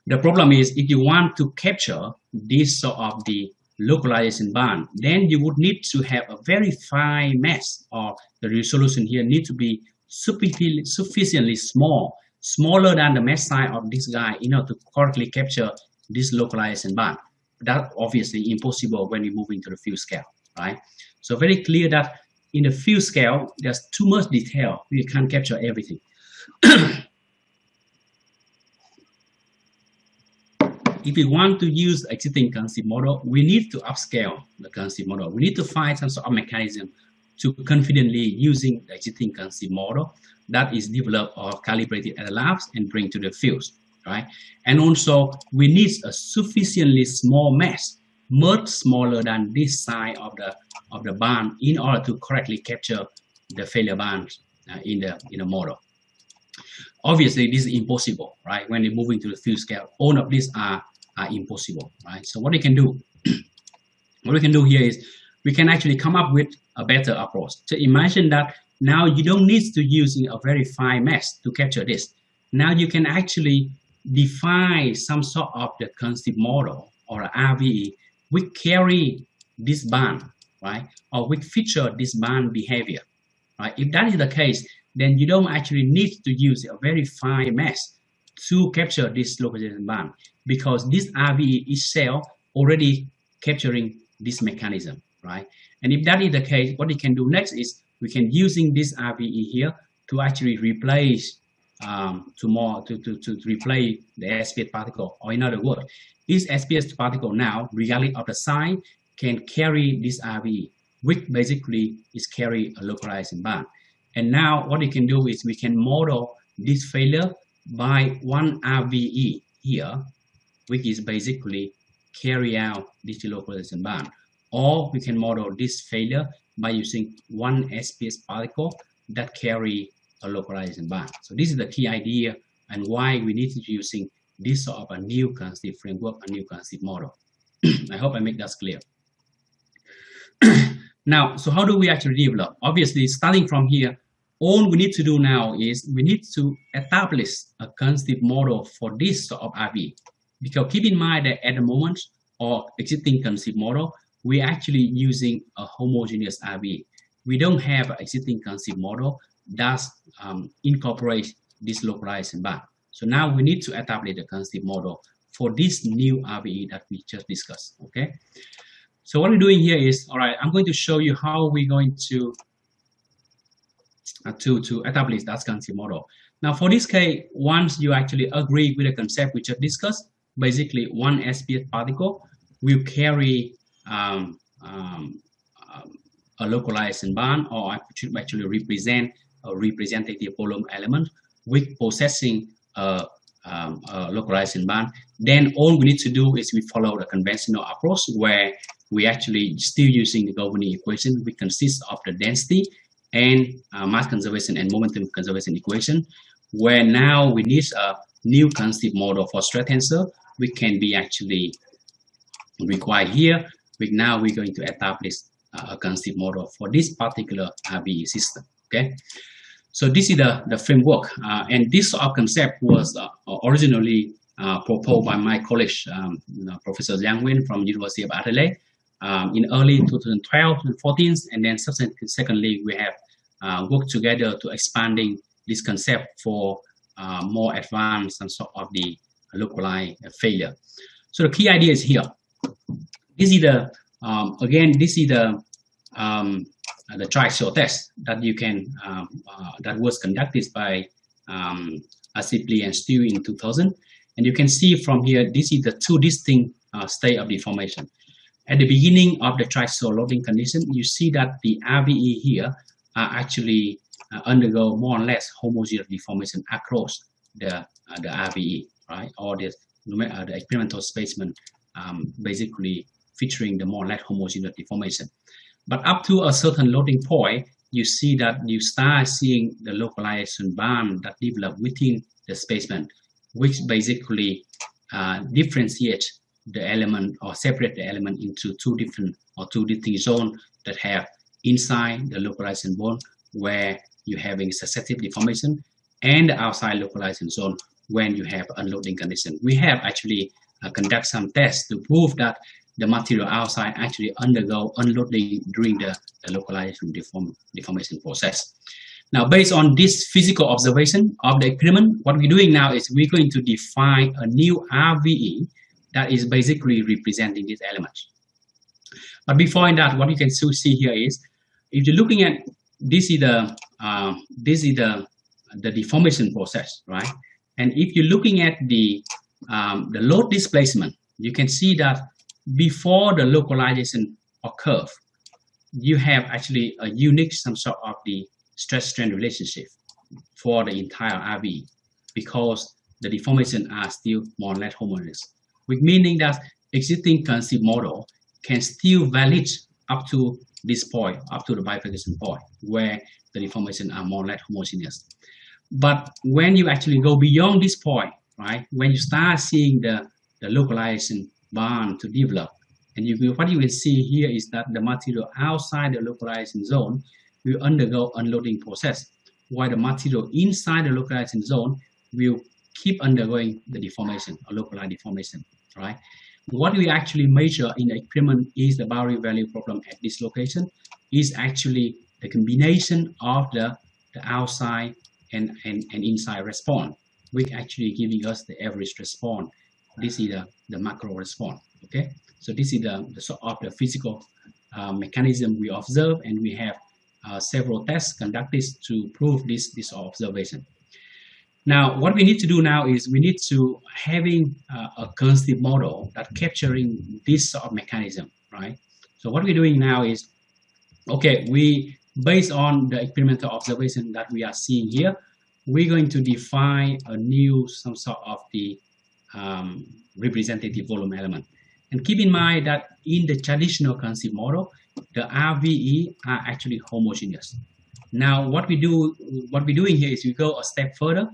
The problem is if you want to capture this sort of the localization band, then you would need to have a very fine mesh, or the resolution here need to be sufficiently small, smaller than the mesh size of this guy in order to correctly capture this localization band. That's obviously impossible when we move into the field scale, right? So very clear that in the field scale, there's too much detail. We can't capture everything. If we want to use existing concept model, we need to upscale the concept model. We need to find some sort of mechanism to confidently using the existing concept model that is developed or calibrated at the labs and bring to the fields, right? And also we need a sufficiently small mesh, much smaller than this size of the band, in order to correctly capture the failure bands in the model. Obviously, this is impossible, right? When you're moving to the field scale, all of these are impossible, right? So what we can do, here is we can actually come up with a better approach. So imagine that now you don't need to use a very fine mesh to capture this. Now you can actually define some sort of the concept model or RVE which carry this band, right? Or which feature this band behavior, right? If that is the case, then you don't actually need to use a very fine mesh to capture this localization band, because this RVE itself already capturing this mechanism, right? And if that is the case, what we can do next is we can using this RVE here to actually replace to replace the SPH particle, or in other words, this SPH particle now, regardless of the size, can carry this RVE, which basically is carry a localizing band. And now what we can do is we can model this failure by one RVE here, which is basically carry out this localization band. Or we can model this failure by using one SPH particle that carry a localizing band. So this is the key idea and why we need to be using this sort of a new concept framework, a new concept model. I hope I make that clear. Now, so how do we actually develop? Obviously, starting from here, all we need to do now is we need to establish a concept model for this sort of RVE. Because keep in mind that at the moment, or existing concept model, we're actually using a homogeneous RVE. We don't have an existing concept model that incorporates this localizing band. So now we need to establish the concept model for this new RVE that we just discussed, okay? So what we're doing here is, all right, I'm going to show you how we're going to establish that concept model. Now for this case, once you actually agree with the concept we just discussed, basically one SPH particle will carry a localizing band, or actually represent a representative volume element with possessing a localizing band. Then all we need to do is we follow the conventional approach where we actually still using the governing equation, which consists of the density and mass conservation and momentum conservation equation, where now we need a new concept model for stress tensor, which can be actually required here. Now we're going to establish a concept model for this particular RVE system. Okay, so this is the framework, and this sort of concept was originally proposed by my colleague, Professor Nguyen from University of Adelaide, in early 2012 and 14, and then secondly we have worked together to expanding this concept for more advanced and sort of the localized failure. So the key idea is here. This is the again, this is the triaxial test that you can that was conducted by Asipli and Stew in 2000, and you can see from here this is the two distinct state of deformation. At the beginning of the triaxial loading condition, you see that the RVE here actually undergo more or less homogeneous deformation across the RVE, right? Or the experimental specimen basically featuring the more or less homogeneous deformation. But up to a certain loading point, you see that you start seeing the localization band that develop within the specimen, which basically differentiate the element or separate the element into two distinct zones that have inside the localization zone where you're having successive deformation, and the outside localization zone when you have unloading condition. We have actually conduct some tests to prove that the material outside actually undergo unloading during the localization deformation process. Now, based on this physical observation of the experiment, what we're doing now is we're going to define a new RVE that is basically representing these elements. But before that, what you can still see here is, if you're looking at this is the deformation process, right? And if you're looking at the load displacement, you can see that before the localization occurs, you have actually a unique some sort of the stress-strain relationship for the entire RVE, because the deformation are still more or less homogeneous, which meaning that existing concept model can still valid up to this point, up to the bifurcation point, where the deformation are more or less homogeneous. But when you actually go beyond this point, right, when you start seeing the localization band to develop, and what you will see here is that the material outside the localization zone will undergo unloading process, while the material inside the localization zone will keep undergoing the deformation or localized deformation, right? What we actually measure in the experiment is the boundary value problem at this location is actually the combination of the outside and inside response, which actually giving us the average response. This is the macro response. Okay, so this is the sort of the physical mechanism we observe, and we have several tests conducted to prove this observation. Now, what we need to do now is we need to having a concept model that capturing this sort of mechanism, right? So what we're doing now is, okay, we based on the experimental observation that we are seeing here, we're going to define a new some sort of the representative volume element. And keep in mind that in the traditional concept model, the RVE are actually homogeneous. Now, what we're doing here is we go a step further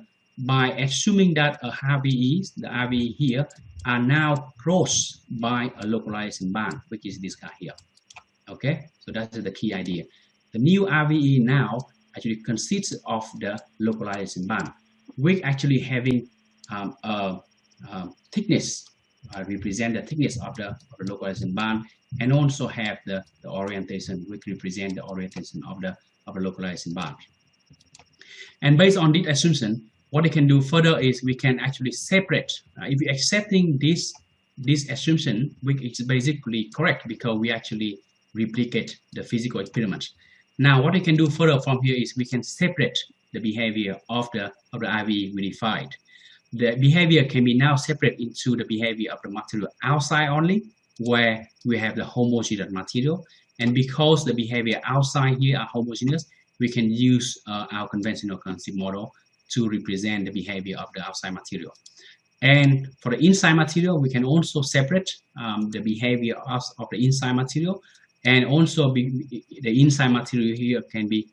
by assuming that the RVE here are now crossed by a localization band, which is this guy here. Okay, so that's the key idea. The new RVE now actually consists of the localization band, which actually having a thickness, represent the thickness of the localization band, and also have the orientation, which represent the orientation of the localization band. And based on this assumption, what we can do further is we can actually separate. If we're accepting this assumption, which is basically correct because we actually replicate the physical experiment. Now, what we can do further from here is we can separate the behavior of the RVE we defined. The behavior can be now separated into the behavior of the material outside only, where we have the homogeneous material. And because the behavior outside here are homogeneous, we can use our conventional concept model to represent the behavior of the outside material. And for the inside material, we can also separate the behavior of the inside material, and also the inside material here can be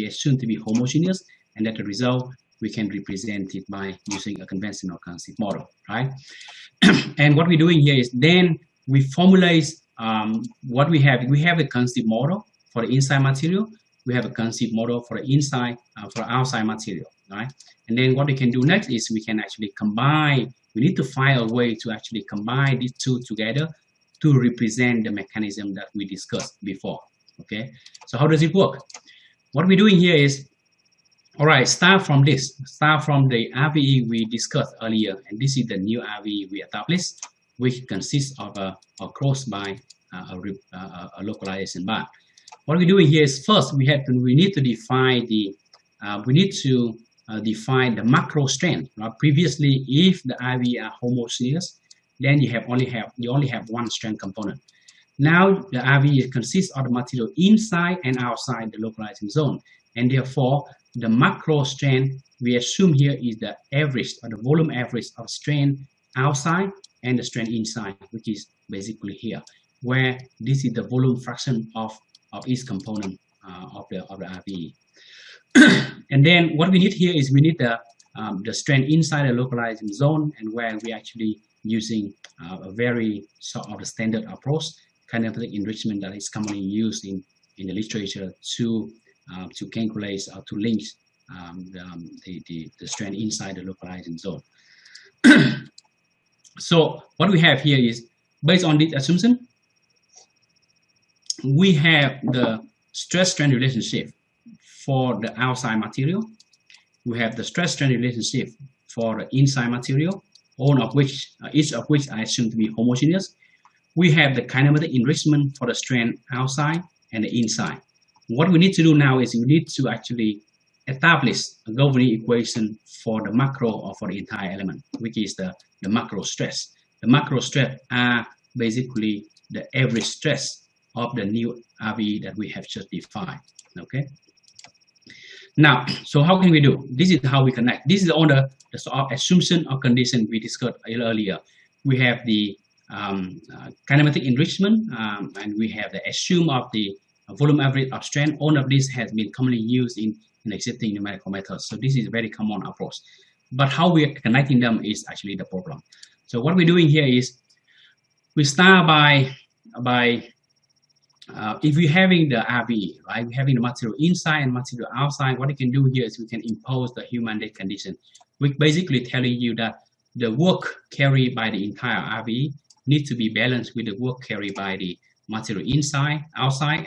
assumed to be homogeneous, and as a result, we can represent it by using a conventional concept model, right? And what we're doing here is then we formulate what we have. We have a concept model for the inside material. We have a concept model for the inside, for the outside material, right? And then what we can do next is we can actually combine. We need to find a way to actually combine these two together to represent the mechanism that we discussed before. Okay, so how does it work? What we're doing here is, all right, start from the RVE we discussed earlier, and this is the new RVE we established, which consists of a cross by a localization bar. What we're doing here is first we need to define the define the macro strength. Right? Previously, if the RVE are homogeneous, then you only have one strength component. Now the RVE consists of the material inside and outside the localizing zone, and therefore the macro strength we assume here is the average or the volume average of strength outside and the strength inside, which is basically here, where this is the volume fraction of each component of the RVE. And then what we need here is we need the strength inside the localizing zone, and where we actually using a very sort of the standard approach, kinetic enrichment that is commonly used in the literature to calculate or to link the strength inside the localizing zone. So what we have here is, based on this assumption, we have the stress-strain relationship for the outside material. We have the stress-strain relationship for the inside material, each of which I assume to be homogeneous. We have the kinematic enrichment for the strand outside and the inside. What we need to do now is we need to actually establish a governing equation for the macro or for the entire element, which is the macro stress. The macro stress are basically the average stress of the new RVE that we have just defined. Okay. Now, so how can we do? This is how we connect. This is on the sort of assumption or condition we discussed earlier. We have the kinematic enrichment, and we have the assume of the volume average of strength. All of this has been commonly used in existing numerical methods. So this is a very common approach. But how we are connecting them is actually the problem. So what we're doing here is we start by if we're having the RVE, right, we're having the material inside and material outside, what we can do here is we can impose the human dead condition, which basically telling you that the work carried by the entire RVE needs to be balanced with the work carried by the material inside, outside,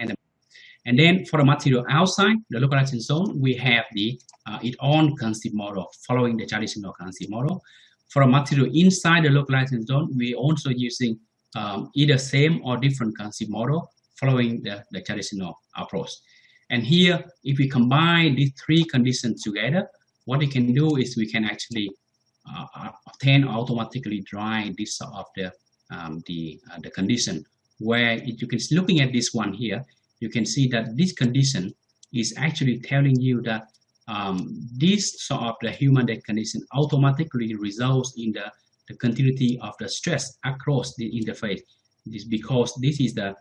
and then for the material outside, the localizing zone, we have the its own concept model following the traditional concept model. For a material inside the localizing zone, we're also using either same or different concept model following the traditional approach. And here, if we combine these three conditions together, what we can do is we can actually obtain or automatically derive this sort of the condition, where you can, looking at this one here, you can see that this condition is actually telling you that this sort of the human dead condition automatically results in the continuity of the stress across the interface. This because this is the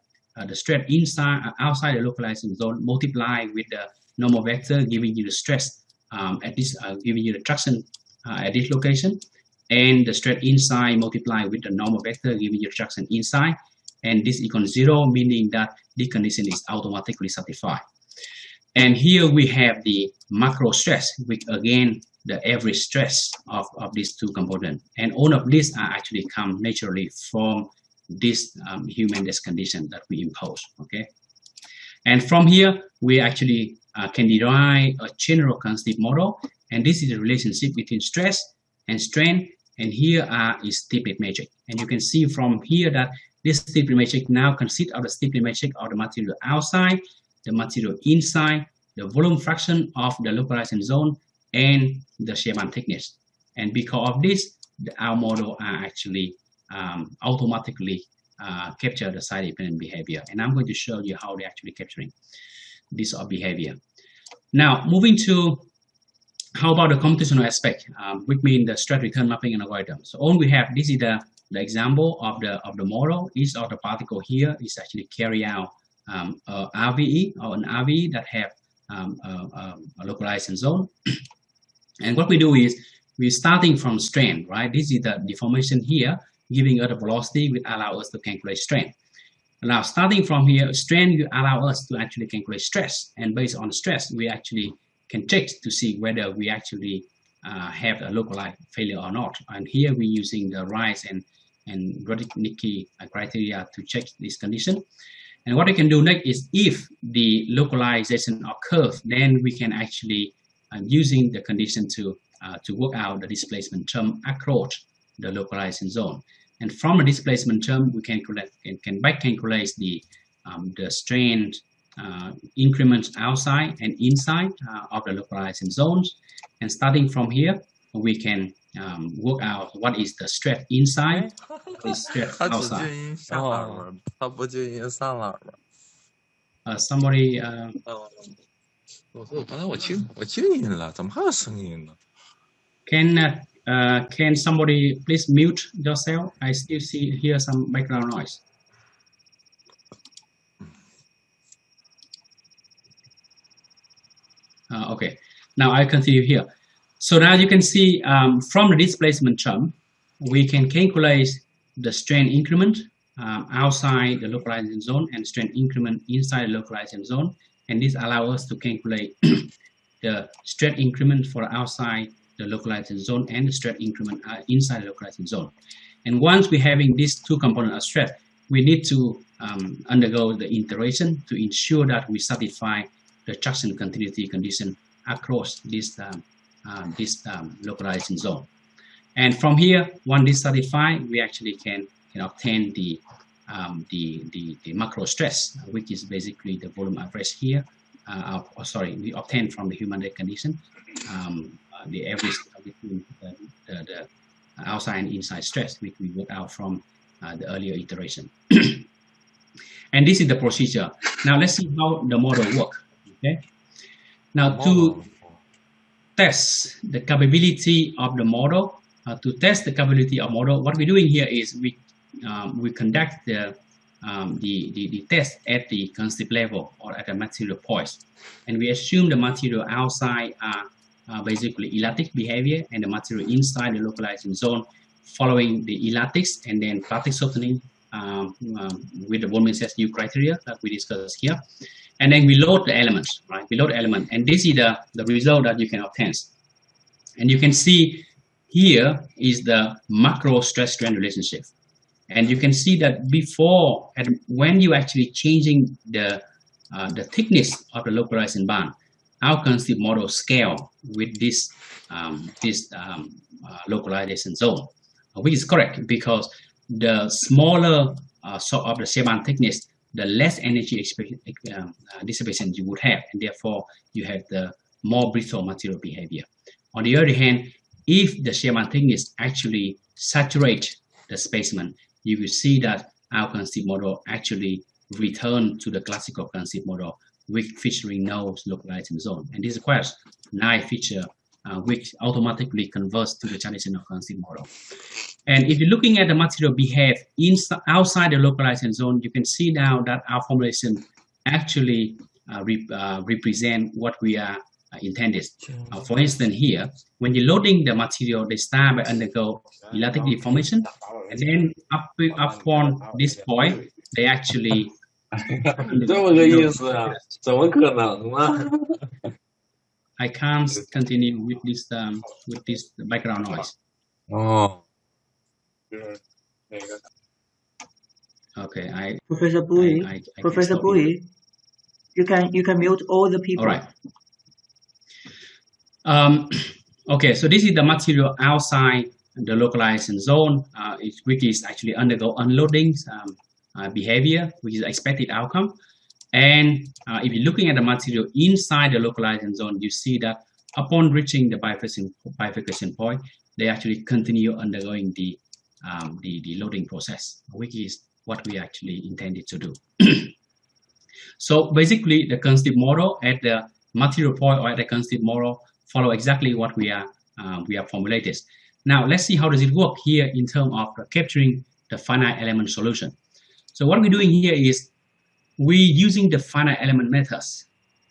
stress inside outside the localizing zone multiplied with the normal vector, giving you the stress at this, giving you the traction at this location, and the stress inside multiplied with the normal vector, giving you the traction inside, and this equals 0, meaning that the condition is automatically satisfied. And here we have the macro stress, which again the average stress of these two components, and all of these are actually come naturally from this human dead condition that we impose. Okay, and from here we actually can derive a general concept model, and this is the relationship between stress and strain, and here is stiffness matrix, and you can see from here that this stiffness matrix now consists of the stiffness matrix of the material outside, the material inside, the volume fraction of the localizing zone, and the shear band thickness. And because of this, our model are actually automatically capture the side dependent behavior, and I'm going to show you how they're actually capturing this behavior. Now moving to how about the computational aspect, which means the stress return mapping and algorithm? So all we have, this is the example of the model. Each of the particle here is actually carry out a RVE or an RVE that have a localized zone. And what we do is we're starting from strain, right? This is the deformation here, giving us the velocity, which allow us to calculate strain. Now, starting from here, strain will allow us to actually calculate stress, and based on stress, we actually can check to see whether we actually have a localized failure or not. And here we're using the Rice and Rudnicki criteria to check this condition. And what we can do next is, if the localization occurs, then we can actually using the condition to work out the displacement term across the localized zone. And from a displacement term, we can back calculate the strain increments outside and inside of the localized zones. And starting from here, we can work out what is the stress inside, the stress outside. Somebody. 我刚才我静音了，怎么还有声音呢？ Can somebody please mute yourself? I still hear some background noise. Okay, now I continue here. So now you can see from the displacement term, we can calculate the strain increment outside the localized zone and strain increment inside the localized zone. And this allows us to calculate the stress increment for outside the localized zone and the stress increment inside the localized zone. And once we're having these two components of stress, we need to undergo the iteration to ensure that we satisfy the traction continuity condition across this localized zone. And from here, once this satisfied, we actually can obtain the macro stress, which is basically the volume average here. We obtain from the human condition the average between the outside and inside stress, which we worked out from the earlier iteration. And this is the procedure. Now let's see how the model works. Okay. Now to test the capability of the model, what we're doing here is we conduct the test at the concept level or at the material points, and we assume the material outside are basically elastic behavior, and the material inside the localized zone following the elastics and then plastic softening with the Wolman-Says new criteria that we discussed here. And then we load the elements, right? We load the element, and this is the result that you can obtain. And you can see here is the macro stress-strain relationship. And you can see that before, and when you actually changing the thickness of the localized band, our concept model scale with this localization zone, which is correct, because the smaller sort of the shear band thickness, the less energy dissipation you would have, and therefore you have the more brittle material behavior. On the other hand, if the shear band thickness actually saturates the specimen, you will see that our concept model actually return to the classical concept model with featuring no localized zone. And this is quite a nice feature which automatically converts to the traditional concept model. And if you're looking at the material behave outside the localized zone, you can see now that our formulation actually represent what we are intended. For instance, here, when you're loading the material, they start by undergo elastic deformation, and then upon this point, they actually I can't continue with this background noise. Oh. Okay, Professor Bui, Professor Bui, you can mute all the people. All right. Okay, so this is the material outside the localized zone, which is actually undergo unloading behavior, which is expected outcome. And if you're looking at the material inside the localized zone, you see that upon reaching the bifurcation point, they actually continue undergoing the loading process, which is what we actually intended to do. So basically, the concept model at the material point or at the concept model follow exactly what we are formulated. Now let's see how does it work here in terms of capturing the finite element solution. So what we're doing here is we're using the finite element methods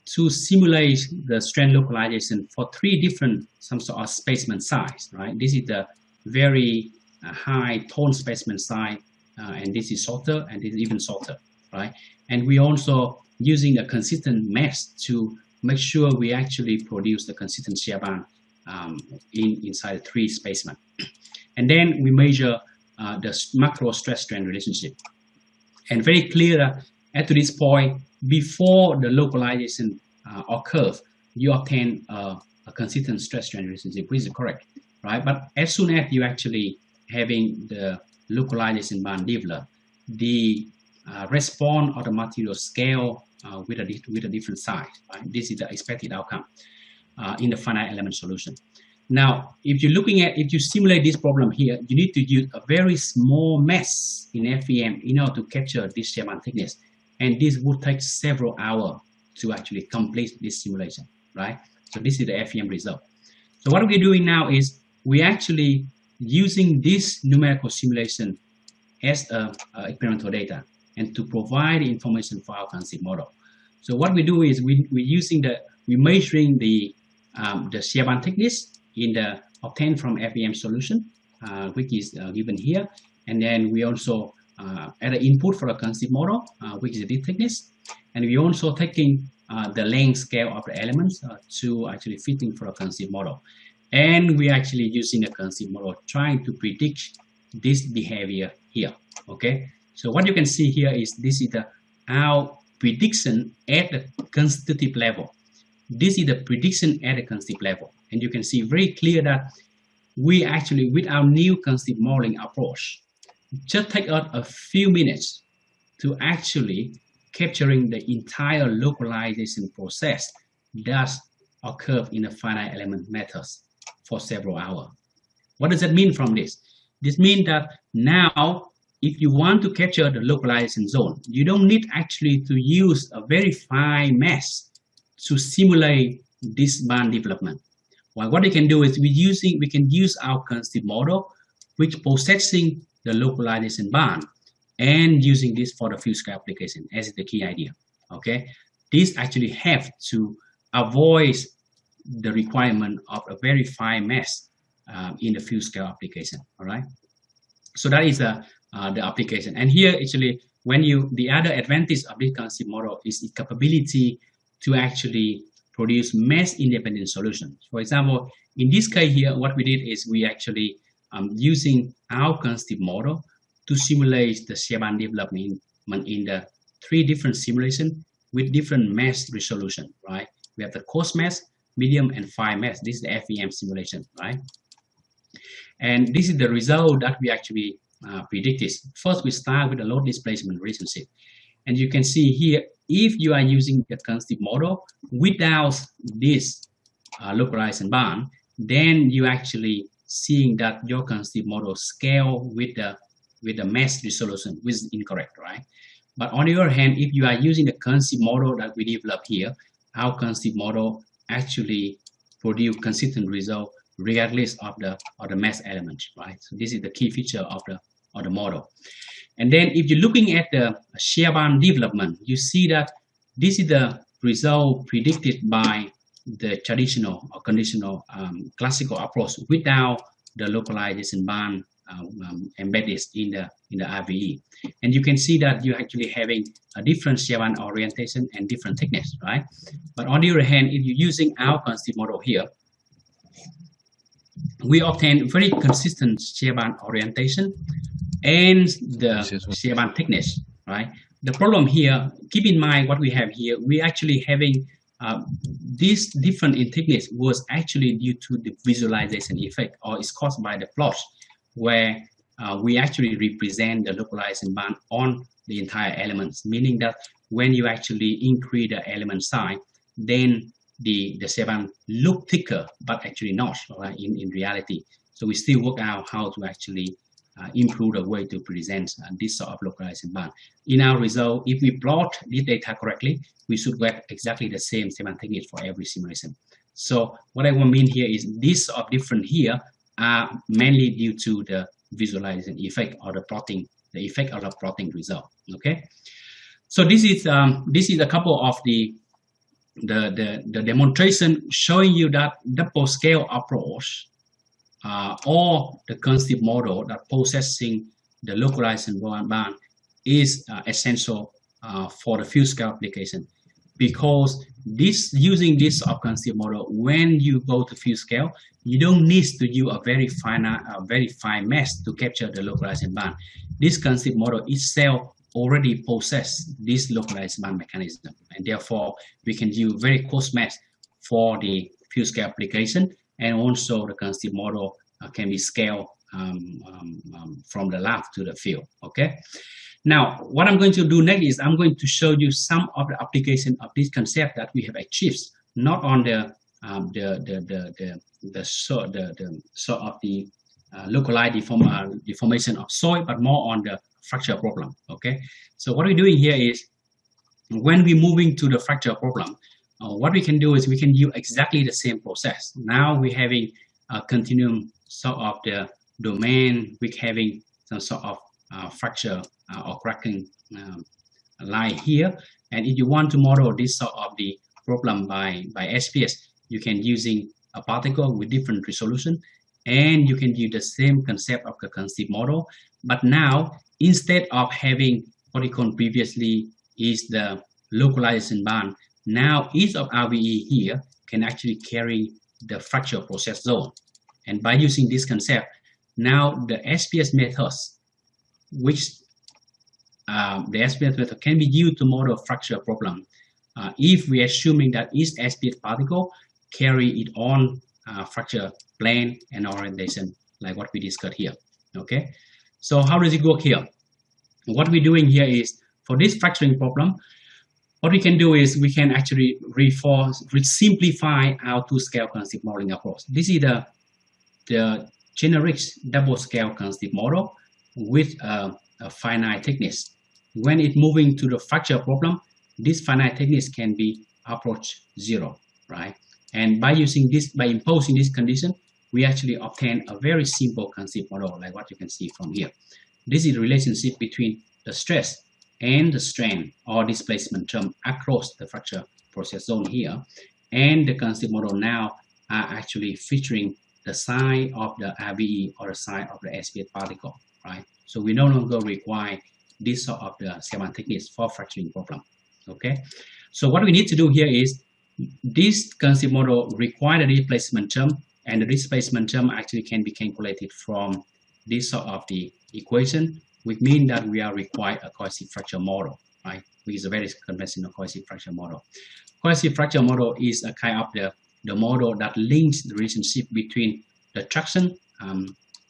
to simulate the strand localization for 3 different some sort of specimen size, right? This is the very high tone specimen size, and this is shorter, and this is even shorter, right? And we also using a consistent mesh to make sure we actually produce the consistent shear band inside 3 specimen. And then we measure the macro stress-strain relationship. And very clear at this point, before the localization occurs, you obtain a consistent stress-strain relationship, which is correct, right? But as soon as you actually having the localization band develop, the response of the material scale with a different size, right? This is the expected outcome in the finite element solution. Now, if you simulate this problem here, you need to use a very small mesh in FEM in order to capture this shear band thickness. And this would take several hours to actually complete this simulation, right? So this is the FEM result. So what we're doing now is we're actually using this numerical simulation as experimental data and to provide information for our concept model. So what we do is we're measuring the shear band thickness in the obtained from FEM solution, which is given here, and then we also add an input for a concept model, which is the thickness, and we also taking the length scale of the elements to actually fitting for a concept model, and we actually using a concept model trying to predict this behavior here. Okay, so what you can see here is this is our prediction at the constitutive level. This is the prediction at the concept level, and you can see very clear that we actually, with our new concept modeling approach, just take us a few minutes to actually capturing the entire localization process that occurs in the finite element methods for several hours. What does that mean from this? This means that now, if you want to capture the localization zone, you don't need actually to use a very fine mesh to simulate this band development. Well, what we can do is we can use our concept model, which processing the localization band and using this for the full scale application as the key idea. Okay, this actually have to avoid the requirement of a very fine mesh in the full scale application. All right, so that is the application. And here actually, the other advantage of this concept model is its capability to actually produce mesh independent solutions. For example, in this case here, what we did is we actually using our concept model to simulate the shear band development in the 3 different simulations with different mesh resolution, right? We have the coarse mesh, medium, and fine mesh. This is the FEM simulation, right? And this is the result that we actually predicted. First, we start with the load displacement relationship. And you can see here, if you are using the concept model without this localization band, then you actually seeing that your concept model scale with the mesh resolution, which is incorrect, right? But on the other hand, if you are using the concept model that we developed here, our concept model actually produce consistent result regardless of the mesh elements, right? So this is the key feature of the model. And then if you're looking at the shear band development, you see that this is the result predicted by the traditional or conditional classical approach without the localization band embedded in the RVE. And you can see that you're actually having a different shear band orientation and different thickness, right? But on the other hand, if you're using our concept model here, we obtain very consistent shear band orientation and the shear band thickness, right? The problem here, keep in mind what we have here, we actually having this difference in thickness was actually due to the visualization effect, or is caused by the plot where we actually represent the localization band on the entire elements, meaning that when you actually increase the element size, then the shear band look thicker, but actually not, right, in reality. So we still work out how to actually improve the way to present this sort of localization band. In our result, if we plot this data correctly, we should get exactly the same shear band thickness for every simulation. So what I want to mean here is these are different here are mainly due to the visualization effect or the plotting, the effect of the plotting result. Okay, so this is a couple of the demonstration showing you that double scale approach or the concept model that processing the localized environment is essential for the field scale application, because using this concept model, when you go to field scale, you don't need to use a very fine mesh to capture the localized band. This concept model itself already possesses this localized band mechanism, and therefore we can use very coarse mesh for the field scale application, and also the concept model can be scaled from the lab to the field. Okay. Now, what I'm going to do next is I'm going to show you some of the application of this concept that we have achieved, not on the sort of the localized deformation of soil, but more on the fracture problem. Okay, so what we're doing here is when we're moving to the fracture problem, what we can do is we can use exactly the same process. Now we're having a continuum sort of the domain, we're having some sort of fracture or cracking line here, and if you want to model this sort of the problem by SPH, you can using a particle with different resolution, and you can use the same concept of the concept model, but now instead of having polygon previously is the localization band, now each of RVE here can actually carry the fracture process zone, and by using this concept, now the SPH methods, which the SPH method can be used to model fracture problem if we are assuming that each SPH particle carry its own fracture plane and orientation, like what we discussed here. Okay, so how does it work here? What we're doing here is for this fracturing problem, what we can do is we can actually simplify our two-scale concept modeling approach. This is the generic double scale concept model with a finite thickness. When it's moving to the fracture problem, this finite thickness can be approach 0, right? And by using this, by imposing this condition, we actually obtain a very simple concept model, like what you can see from here. This is the relationship between the stress and the strain or displacement term across the fracture process zone here. And the concept model now are actually featuring the size of the RVE or the size of the SPH particle, right? So we no longer require this sort of the segment thickness for fracturing problem. Okay, so what we need to do here is this concept model requires a displacement term, and the displacement term actually can be calculated from this sort of the equation, which means that we are required a cohesive fracture model, right? Which is a very conventional cohesive fracture model. Cohesive fracture model is a kind of the model that links the relationship between the traction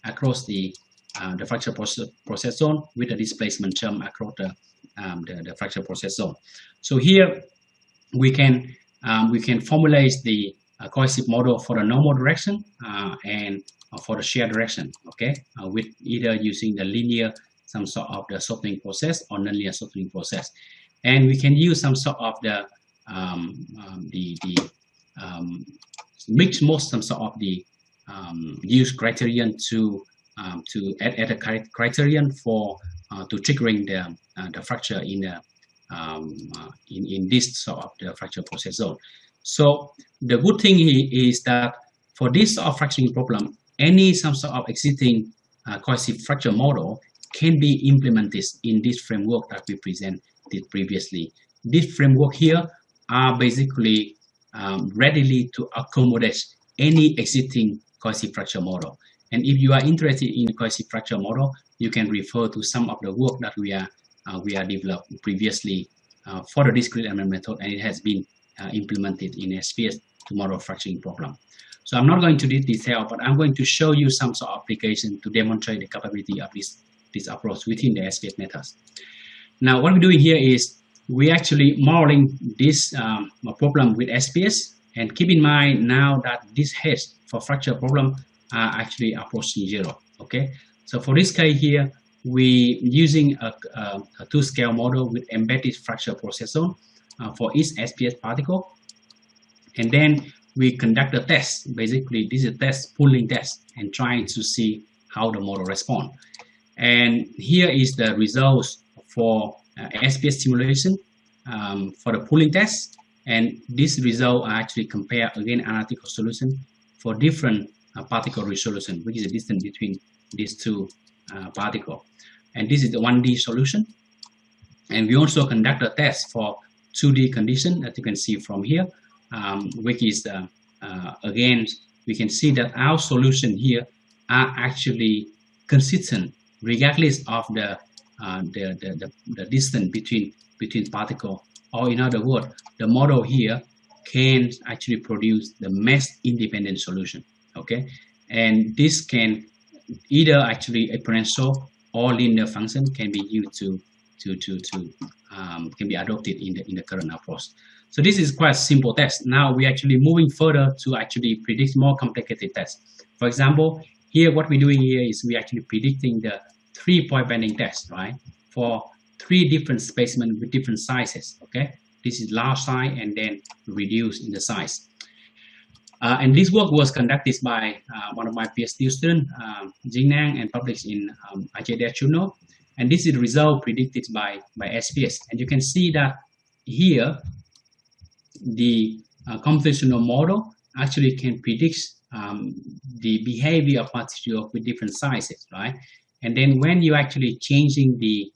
across the fracture process zone with the displacement term across the fracture process zone. So here we can formulate the cohesive model for the normal direction and for the shear direction. Okay, with either using the linear, some sort of the softening process or nonlinear softening process, and we can use some sort of the mixed mode, some sort of the use criterion to add a criterion for to triggering the fracture in this sort of the fracture process zone. So the good thing is that for this sort of fracturing problem, some sort of existing cohesive fracture model can be implemented in this framework that we presented previously. This framework here are basically readily to accommodate any existing cohesive fracture model. And if you are interested in cohesive fracture model, you can refer to some of the work that we are developed previously for the discrete element method, and it has been implemented in SPH to model fracturing problem. So I'm not going to this detail, but I'm going to show you some sort of application to demonstrate the capability of this approach within the SPH methods. Now, what we're doing here is we actually modeling this problem with SPH, and keep in mind now that this hedge for fracture problem are actually approaching 0. Okay, so for this case here, we using a two-scale model with embedded fracture process zone for each SPH particle, and then we conduct a test. Basically, this is a test, pooling test, and trying to see how the model responds. And here is the results for SPH simulation for the pooling test. And this result are actually compare again analytical solution for different particle resolution, which is the distance between these two particles. And this is the 1D solution. And we also conduct a test for 2D condition, that you can see from here, which is again, we can see that our solution here are actually consistent regardless of the distance between particle, or in other words, the model here can actually produce the mesh independent solution. Okay, and this can either actually exponential or linear function can be used can be adopted in the current approach. So this is quite a simple test. Now we're actually moving further to actually predict more complicated tests. For example, here what we're doing here is we're actually predicting the 3-point bending test, right? For 3 different specimens with different sizes, okay? This is large size and then reduced in the size. And this work was conducted by one of my PhD students, Nguyen, and published in IJDF journal. And this is the result predicted by SPH. And you can see that here, the computational model actually can predict the behavior of material with different sizes, right? And then when you actually changing the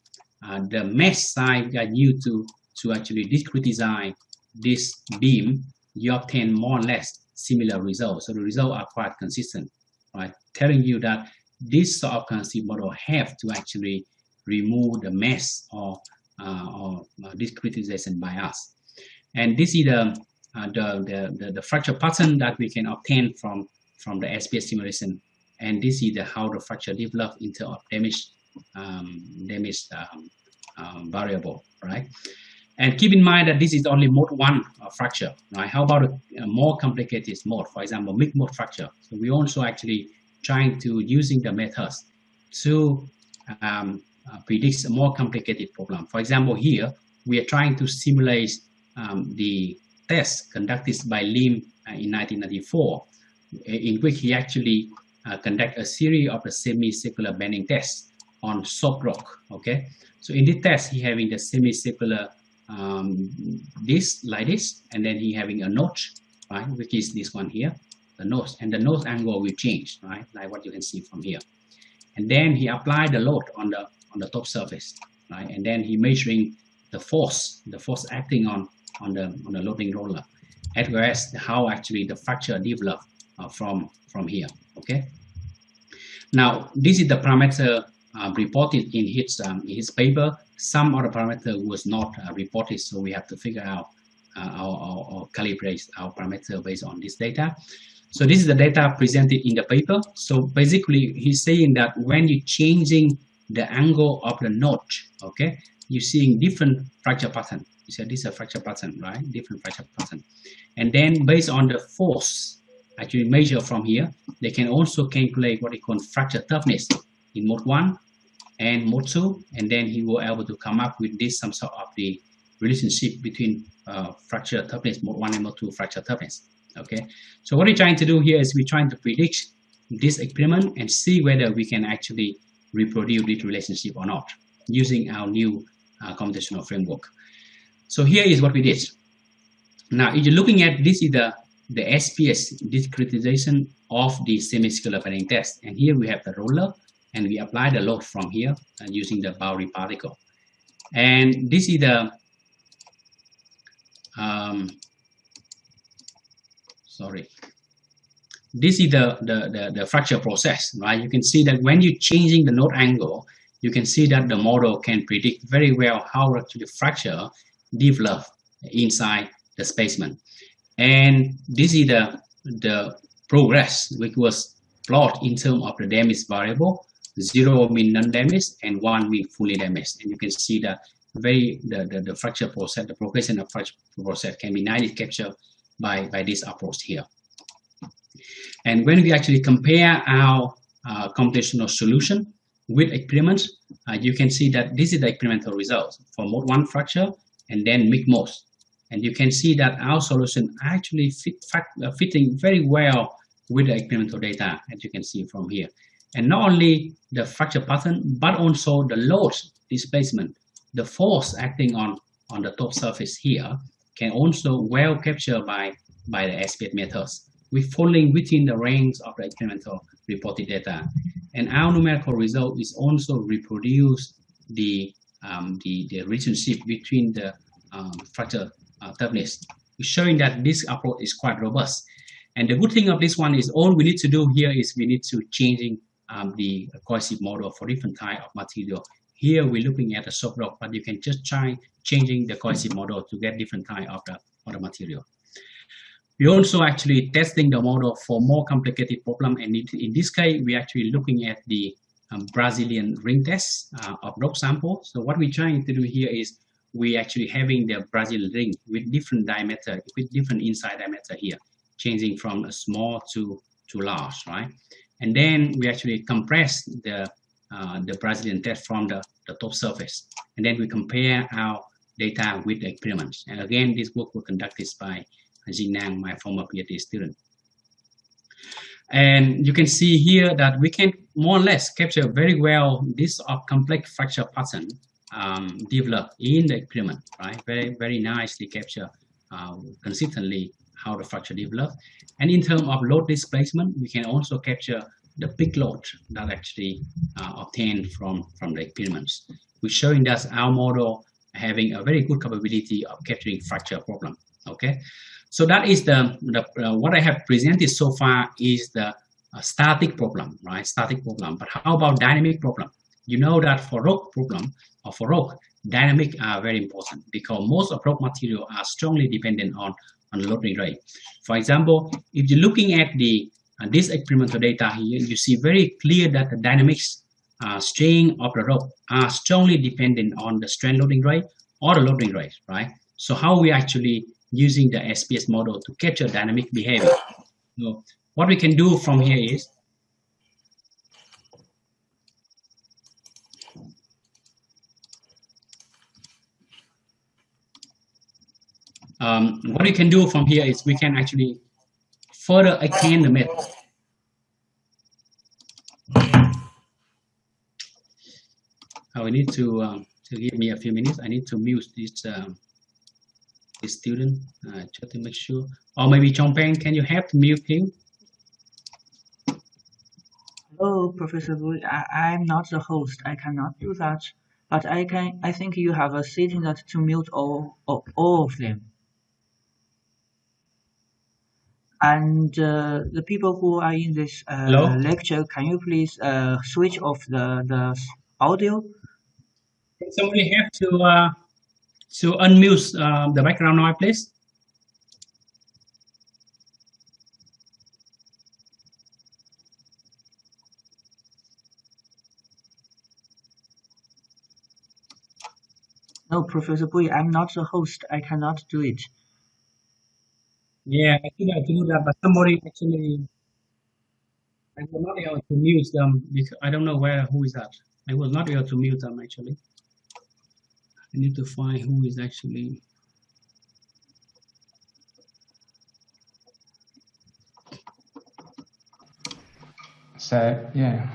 mesh size that you to actually discretize this beam, you obtain more or less similar results. So the results are quite consistent, right? Telling you that this sort of concept model have to actually remove the mesh or discretization by us. And this is the fracture pattern that we can obtain from the SPH simulation. And this is how the fracture developed into a damaged variable, right? And keep in mind that this is only mode 1 fracture, right? How about a more complicated mode, for example, mixed mode fracture? So we also actually trying to using the methods to predict a more complicated problem. For example, here we are trying to simulate the test conducted by Lim in 1994, in which he actually conduct a series of the semicircular bending tests on soft rock. Okay, so in this test, he having the semicircular this like this, and then he having a notch, right, which is this one here, the notch, and the notch angle will change, right, like what you can see from here. And then he applied the load on the top surface, right, and then he measuring the force acting on the loading roller, as well as how actually the fracture developed from here. Okay. Now this is the parameter reported in his paper. Some of the parameter was not reported, so we have to figure out or calibrate our parameter based on this data. So this is the data presented in the paper. So basically, he's saying that when you're changing the angle of the notch, okay, you're seeing different fracture pattern. You said this is a fracture pattern, right? Different fracture pattern. And then based on the force actually measure from here, they can also calculate what they call fracture toughness in mode 1 and mode 2, and then he will able to come up with this some sort of the relationship between fracture toughness mode 1 and mode 2 fracture toughness. Okay, so what we're trying to do here is we're trying to predict this experiment and see whether we can actually reproduce this relationship or not using our new computational framework. So here is what we did. Now, if you're looking at this is the SPH discretization of the semicircular bending test, and here we have the roller, and we apply the load from here using the boundary particle. And this is the this is the fracture process, right? You can see that when you're changing the node angle, you can see that the model can predict very well how actually fracture develop inside the specimen. And this is the progress which was plotted in terms of the damage variable. 0 mean non-damage and 1 mean fully damaged. And you can see that the fracture process, the progression of fracture process can be nicely captured by this approach here. And when we actually compare our computational solution with experiments, you can see that this is the experimental results for mode 1 fracture and then mixed mode. And you can see that our solution actually fitting very well with the experimental data, as you can see from here. And not only the fracture pattern, but also the load displacement, the force acting on the top surface here can also well captured by the SPH methods. We're falling within the range of the experimental reported data. And our numerical result is also reproduce the relationship between the fracture toughness, showing that this approach is quite robust. And the good thing of this one is all we need to do here is we need to changing the cohesive model for different type of material. Here we're looking at a soft rock, but you can just try changing the cohesive model to get different type of the material. We also actually testing the model for more complicated problem, and in this case we're actually looking at the Brazilian ring test of rock sample. So what we're trying to do here is we actually having the Brazilian ring with different diameter, with different inside diameter here, changing from a small to large, right? And then we actually compress the Brazilian test from the top surface, and then we compare our data with the experiments. And again, this work was conducted by Nguyen, my former PhD student. And you can see here that we can more or less capture very well this complex fracture pattern developed in the experiment, right? Very, very nicely capture consistently how the fracture developed. And in terms of load displacement, we can also capture the peak load that actually obtained from the experiments. We're showing that our model having a very good capability of capturing fracture problem. Okay, so that is what I have presented so far is the static problem, right? Static problem. But how about dynamic problem? You know that for rock problem or for rock, dynamic are very important because most of rock material are strongly dependent on loading rate. For example, if you're looking at this experimental data here, you see very clear that the dynamics strain of the rock are strongly dependent on the strain loading rate or the loading rate, right? So how we actually using the SPH model to capture dynamic behavior. So what we can do from here is what we can do from here is we can actually further extend the method. I need to give me a few minutes. I need to mute this student just to make sure. Or maybe Chongpeng, can you help to mute him? Hello, Professor Bui. I'm not the host. I cannot do that. But I can. I think you have a setting that to mute all of them. And the people who are in this lecture, can you please switch off the audio? Somebody have to unmute the background noise, please. No, Professor Bui, I'm not the host. I cannot do it. Yeah, I think I can do that, but somebody actually, I was not able to mute them because I don't know who is that. I was not able to mute them actually. I need to find who is actually. So, yeah.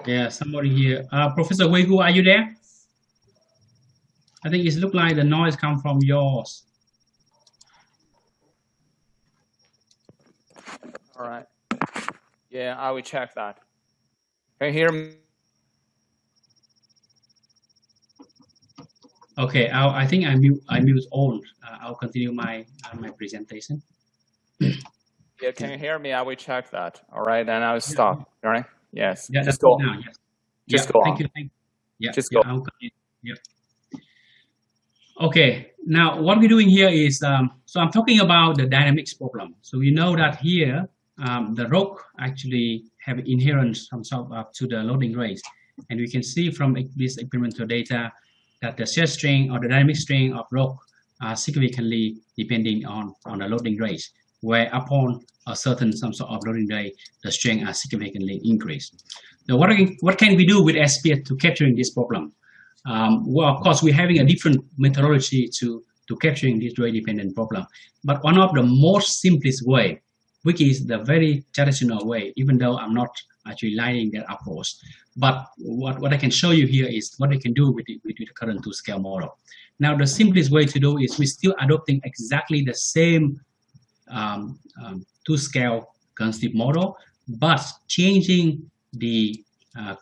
Yeah, somebody here. Professor Weigu, are you there? I think it looks like the noise comes from yours. All right. Yeah, I will check that. Can you hear me? Okay, I think I mute all. I'll continue my presentation. Yeah, can you hear me? I will check that. All right, and I will stop. All right. Yes. Yeah, just go. Now, yes. Just go on. Thank you. Yeah. Just go. I'll continue. Yeah. Okay. Now what we're doing here is so I'm talking about the dynamics problem. So we know that here the rock actually have inherent some sort of to the loading rate, and we can see from this experimental data that the shear strain or the dynamic strain of rock are significantly depending on the loading rate, where upon a certain some sort of loading rate, the strain are significantly increased. Now, what can we do with SPH to capturing this problem? well, of course, we're having a different methodology to capturing this rate-dependent problem. But one of the most simplest way, which is the very traditional way, even though I'm not actually liking that approach. But what I can show you here is what we can do with the current two-scale model. Now, the simplest way to do is we're still adopting exactly the same two-scale concept model, but changing the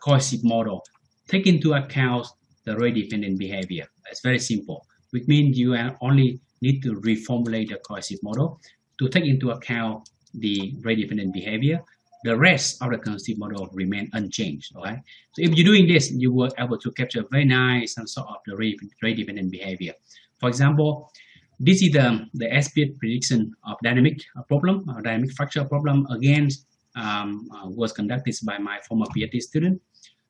cohesive model, take into account the rate-dependent behavior. It's very simple, which means you only need to reformulate the cohesive model to take into account the rate-dependent behavior. The rest of the concept model remain unchanged. All right. So if you're doing this, you will able to capture very nice and sort of the rate-dependent behavior. For example, this is the SPH prediction of dynamic problem, dynamic fracture problem. Again, was conducted by my former PhD student.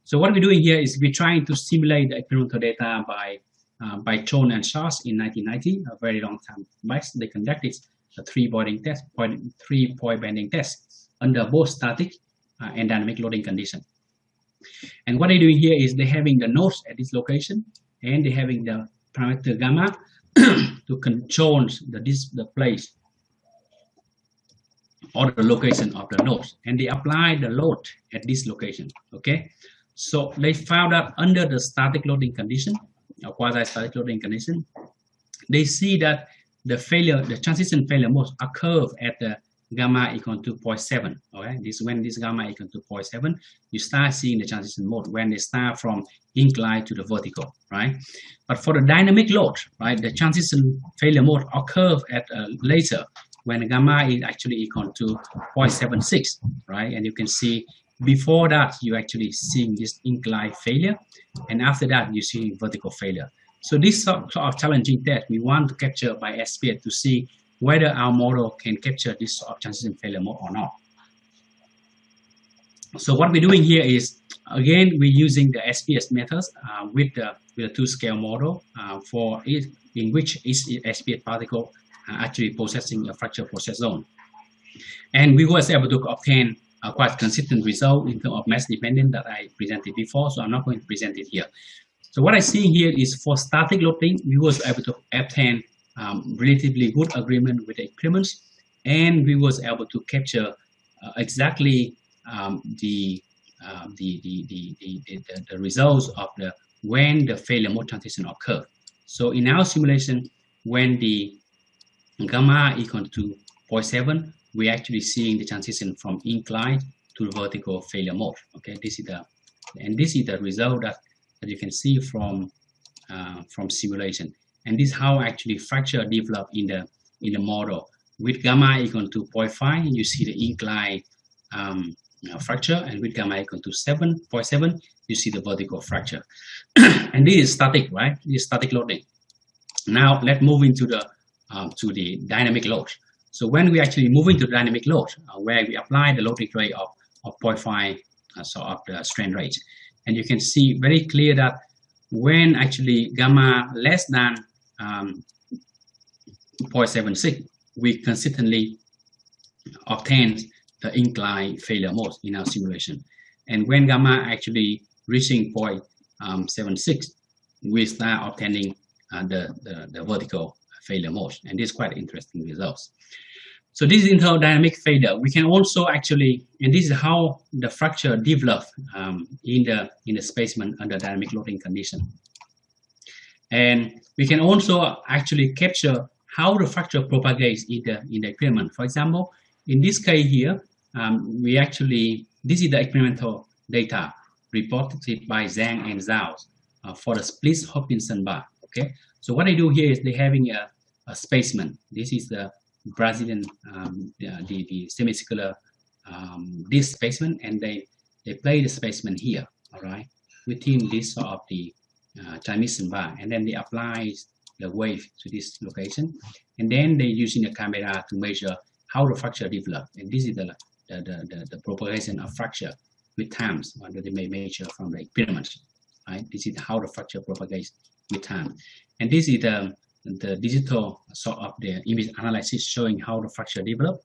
So what we're doing here is we're trying to simulate the experimental data by Chon and Schwartz in 1990, a very long time back. They conducted a three-point bending test under both static and dynamic loading condition. And what they're doing here is they're having the nodes at this location, and they're having the parameter gamma to control the place or the location of the nodes, and they apply the load at this location. Okay, so they found that under the static loading condition, or quasi-static loading condition, they see that the transition failure modes occur at the gamma equal to 0.7. Okay, when this gamma equal to 0.7, you start seeing the transition mode when they start from inclined to the vertical, right? But for the dynamic load, right, the transition failure mode occur at later when gamma is actually equal to 0.76, right? And you can see before that you actually seeing this inclined failure, and after that you see vertical failure. So this sort of challenging test we want to capture by SPH to see whether our model can capture this sort of transition failure mode or not. So what we're doing here is, again, we're using the SPH methods with the two-scale model for it, in which each SPH particle actually possessing a fracture process zone. And we was able to obtain a quite consistent result in terms of mass dependent that I presented before, so I'm not going to present it here. So what I see here is for static loading, we was able to obtain relatively good agreement with the experiments, and we was able to capture exactly the results of when the failure mode transition occurred. So in our simulation, when the gamma equal to 0.7, we're actually seeing the transition from inclined to vertical failure mode. Okay, this is the result that you can see from simulation. And this is how actually fracture developed in the model. With gamma equal to 0.5, you see the inclined fracture, and with gamma equal to 0.7, you see the vertical fracture. And this is static, right? This is static loading. Now let's move into to the dynamic load. So when we actually move into dynamic load, where we apply the loading rate of 0.5, so of the strain rate, and you can see very clear that when actually gamma less than 0.76, we consistently obtain the inclined failure mode in our simulation. And when gamma actually reaching 0.76, we start obtaining the vertical failure mode, and this is quite interesting results. So this is interdynamic failure. We can also actually, and this is how the fracture develops in the specimen under dynamic loading condition. And we can also actually capture how the fracture propagates in the experiment. For example, in this case here, this is the experimental data reported by Zhang and Zhao for the split Hopkinson bar. Okay, so what I do here is they're having a specimen. This is the Brazilian, the semicircular this specimen, and they play the specimen here, all right, within this sort of the transmission bar, and then they apply the wave to this location, and then they're using the camera to measure how the fracture developed. And this is the propagation of fracture with times that they may measure from the experiment, right? This is how the fracture propagates with time, and this is the digital sort of the image analysis showing how the fracture developed.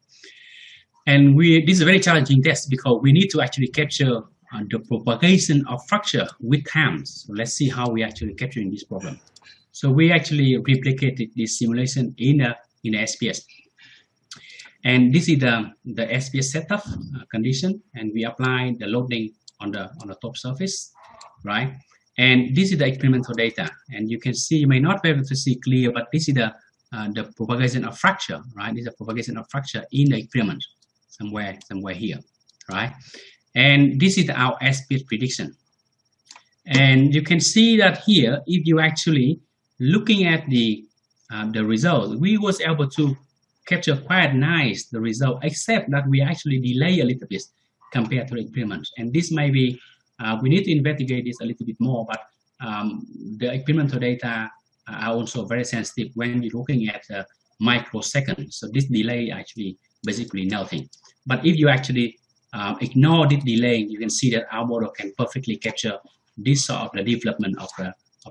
And this is a very challenging test because we need to actually capture the propagation of fracture with time. So let's see how we actually capturing this problem. So we actually replicated this simulation in a SPH. And this is the SPH setup condition, and we apply the loading on the top surface, right? And this is the experimental data, and you can see, you may not be able to see clear, but this is the propagation of fracture, right? This is the propagation of fracture in the experiment, somewhere here, right? And this is our SPH prediction. And you can see that here, if you actually looking at the result, we was able to capture quite nice the result, except that we actually delay a little bit compared to the experiments. And this may be, we need to investigate this a little bit more, but the experimental data are also very sensitive when you're looking at microseconds. So this delay actually basically nothing. But if you actually ignore this delay, you can see that our model can perfectly capture this sort of the development of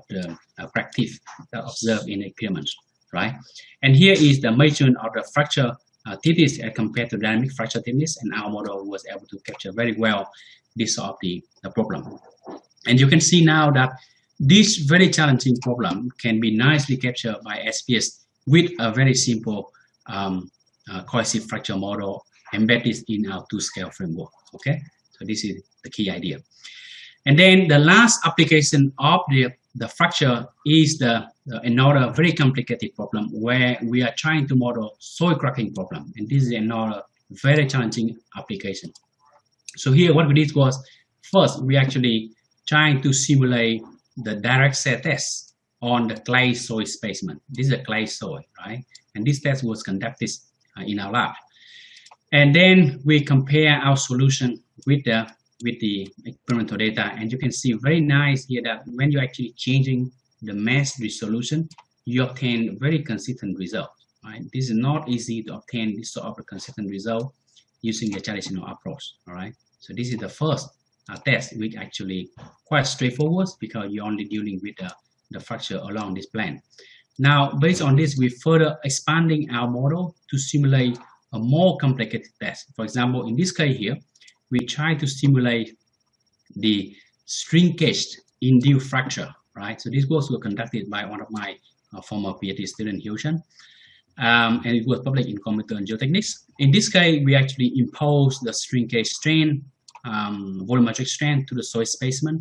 the practice observed in experiments, right? And here is the measurement of the fracture thickness as compared to dynamic fracture thickness, and our model was able to capture very well this sort of the problem. And you can see now that this very challenging problem can be nicely captured by SPH with a very simple cohesive fracture model embedded in our two-scale framework. Okay, so this is the key idea. And then the last application of the fracture is another very complicated problem where we are trying to model soil cracking problem, and this is another very challenging application. So here what we did was, first we actually trying to simulate the direct set test on the clay soil specimen. This is a clay soil, right? And this test was conducted in our lab. And then we compare our solution with the experimental data, and you can see very nice here that when you're actually changing the mesh resolution, you obtain very consistent result, right? This is not easy to obtain this sort of a consistent result using the traditional approach, all right? So this is the first test, which actually quite straightforward because you're only dealing with the fracture along this plane. Now, based on this, we further expanding our model to simulate a more complicated test. For example, in this case here, we try to simulate the shrinkage induced fracture, right? So this was conducted by one of my former PhD student, Nguyen, and it was published in Computer and Geotechnics. In this case, we actually impose the shrinkage strain, volumetric strain to the soil specimen,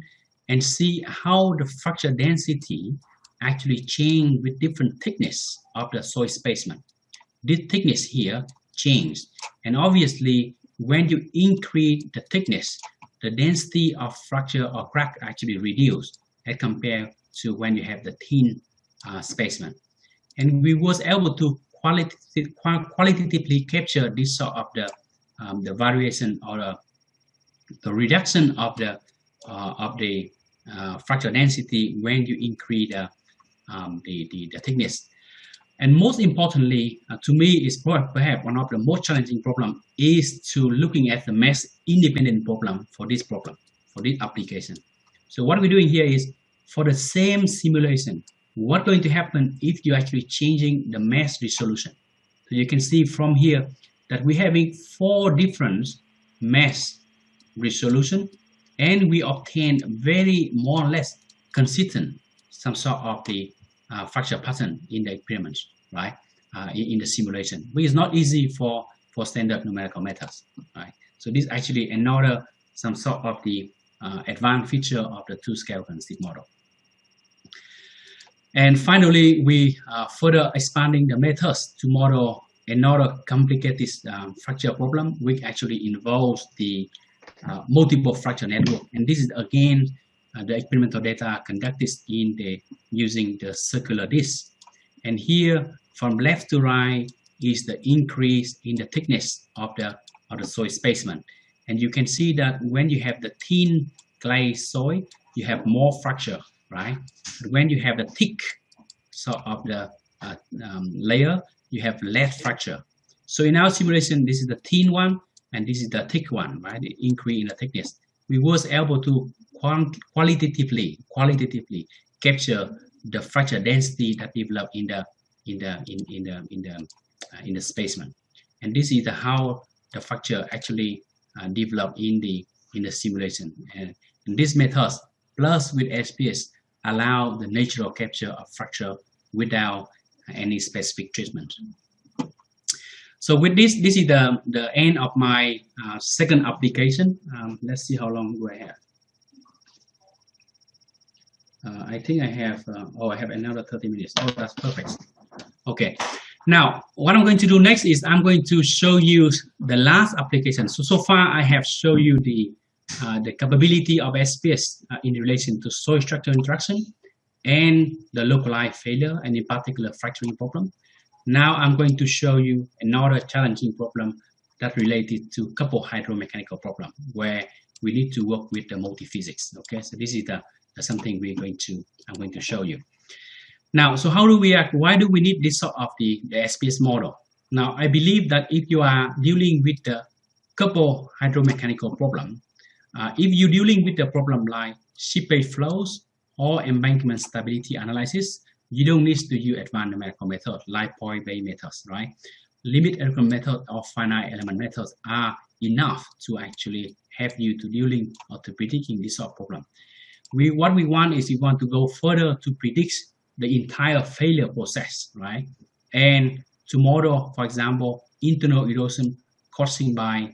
and see how the fracture density actually change with different thickness of the soil specimen. This thickness here changed, and obviously when you increase the thickness, the density of fracture or crack actually reduced as compared to when you have the thin specimen. And we was able to qualitatively capture this sort of the variation or the reduction of the fracture density when you increase the thickness. And most importantly, to me, is perhaps one of the most challenging problem is to looking at the mesh independent problem for this application. So what we're doing here is, for the same simulation, what's going to happen if you're actually changing the mesh resolution? So you can see from here that we're having 4 different mesh resolution, and we obtain very more or less consistent some sort of the fracture pattern in the experiments, right? In the simulation, which is not easy for standard numerical methods, right? So this is actually another some sort of the advanced feature of the two-scale consistent model. And finally, we further expanding the methods to model another complicated fracture problem, which actually involves the multiple fracture network. And this is again the experimental data conducted using the circular disc. And here, from left to right, is the increase in the thickness of the soil specimen. And you can see that when you have the thin clay soil, you have more fracture, right? But when you have the thick sort of the layer, you have less fracture. So in our simulation, this is the thin one, and this is the thick one, right? The increase in the thickness. We was able to qualitatively capture the fracture density that developed in the specimen. And this is how the fracture actually developed in the the simulation. And these methods, plus with SPS, allow the natural capture of fracture without any specific treatment. So with this is the end of my second application. Let's see how long do I have. I think I have, I have another 30 minutes. Oh, that's perfect. Okay. Now, what I'm going to do next is I'm going to show you the last application. So far I have shown you the capability of SPS in relation to soil structure interaction and the localized failure, and in particular fracturing problem. Now I'm going to show you another challenging problem that related to couple hydromechanical problem where we need to work with the multiphysics. Okay, so this is something I'm going to show you. Now, so how do we act? Why do we need this sort of the SPS model? Now, I believe that if you are dealing with the couple hydromechanical problem, if you're dealing with the problem like seepage flows or embankment stability analysis, you don't need to use advanced numerical methods like point-based methods, right? Limit element method or finite element methods are enough to actually help you to dealing or to predicting this sort of problem. What we want is we want to go further to predict the entire failure process, right? And to model, for example, internal erosion causing by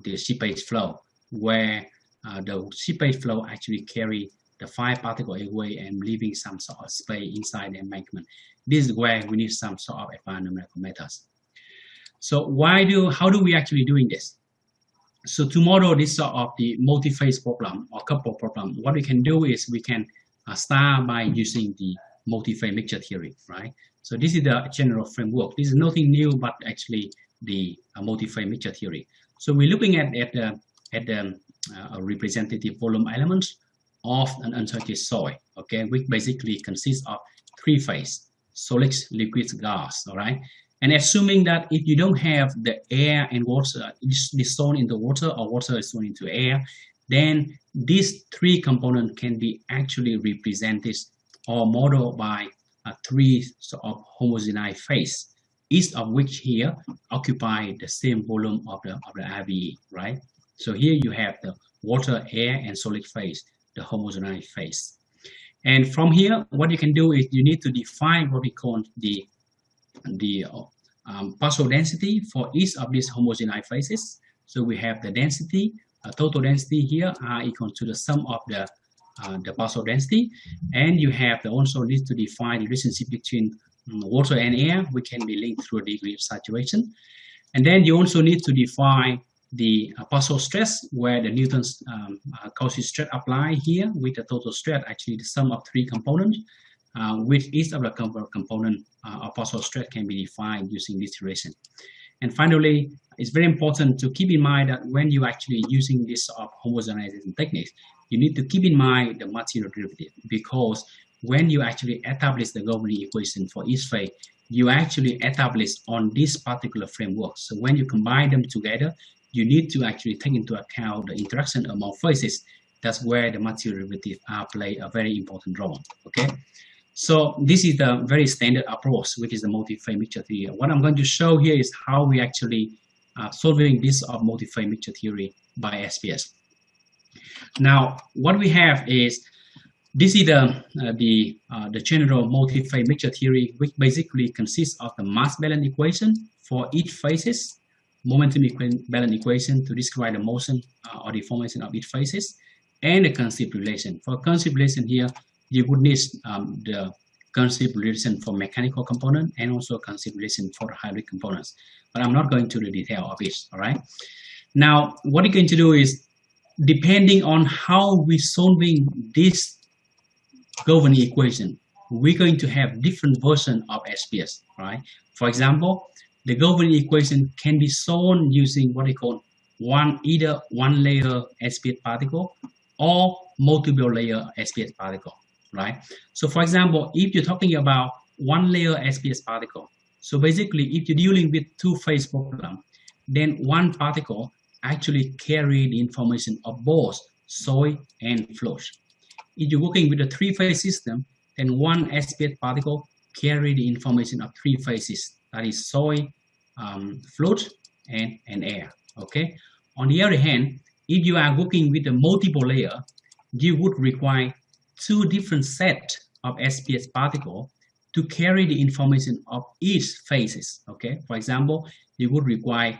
the seepage flow, where the seepage flow actually carry the 5 particles away and leaving some sort of space inside the embankment. This is where we need some sort of advanced numerical methods. So how do we actually doing this? So to model this sort of the multi-phase problem or couple problem, what we can do is we can start by using the multi-phase mixture theory, right? So this is the general framework. This is nothing new, but actually the multi-phase mixture theory. So we're looking at the representative volume elements of an untreated soil, okay, which basically consists of 3 phases: solids, liquids, gas, all right? And assuming that if you don't have the air and water dissolved into water or water is thrown into air, then these 3 components can be actually represented or modeled by 3 sort of homogeneous phase, each of which here occupy the same volume of the RVE, right? So here you have the water, air, and solid phase, the homogeneous phase. And from here, what you can do is you need to define what we call the partial density for each of these homogeneous phases. So we have the density, total density here are equal to the sum of the partial density, and you have also need to define the relationship between water and air, which can be linked through a degree of saturation. And then you also need to define the partial stress, where the Newton's causal stress apply here with the total stress, actually the sum of 3 components, with each of the component of partial stress can be defined using this relation. And finally, it's very important to keep in mind that when you actually using this homogenization techniques, you need to keep in mind the material derivative, because when you actually establish the governing equation for each phase, you actually establish on this particular framework. So when you combine them together, you need to actually take into account the interaction among phases. That's where the material derivative play a very important role. Okay, so this is the very standard approach, which is the multi-phase mixture theory. What I'm going to show here is how we actually solving this multi-phase mixture theory by SPS. Now, what we have is this is the general multi-phase mixture theory, which basically consists of the mass balance equation for each phases, momentum balance equation to describe the motion or the formation of each phases, and the concept relation. For concept relation here, you would need the concept relation for mechanical component and also concept relation for the hydraulic components. But I'm not going to the detail of it. All right. Now, what you're going to do is, depending on how we're solving this governing equation, we're going to have different versions of SPS, right? For example, the governing equation can be solved using what they call either one layer SPS particle or multiple layer SPS particle, right? So for example, if you're talking about one layer SPS particle, so basically if you're dealing with 2-phase problem, then one particle actually carry the information of both soil and float. If you're working with a 3-phase system, then one SPS particle carry the information of 3 phases, that is soil, float, and air. Okay. On the other hand, if you are working with a multiple layer, you would require two different sets of SPH particle to carry the information of each phases. Okay, for example, you would require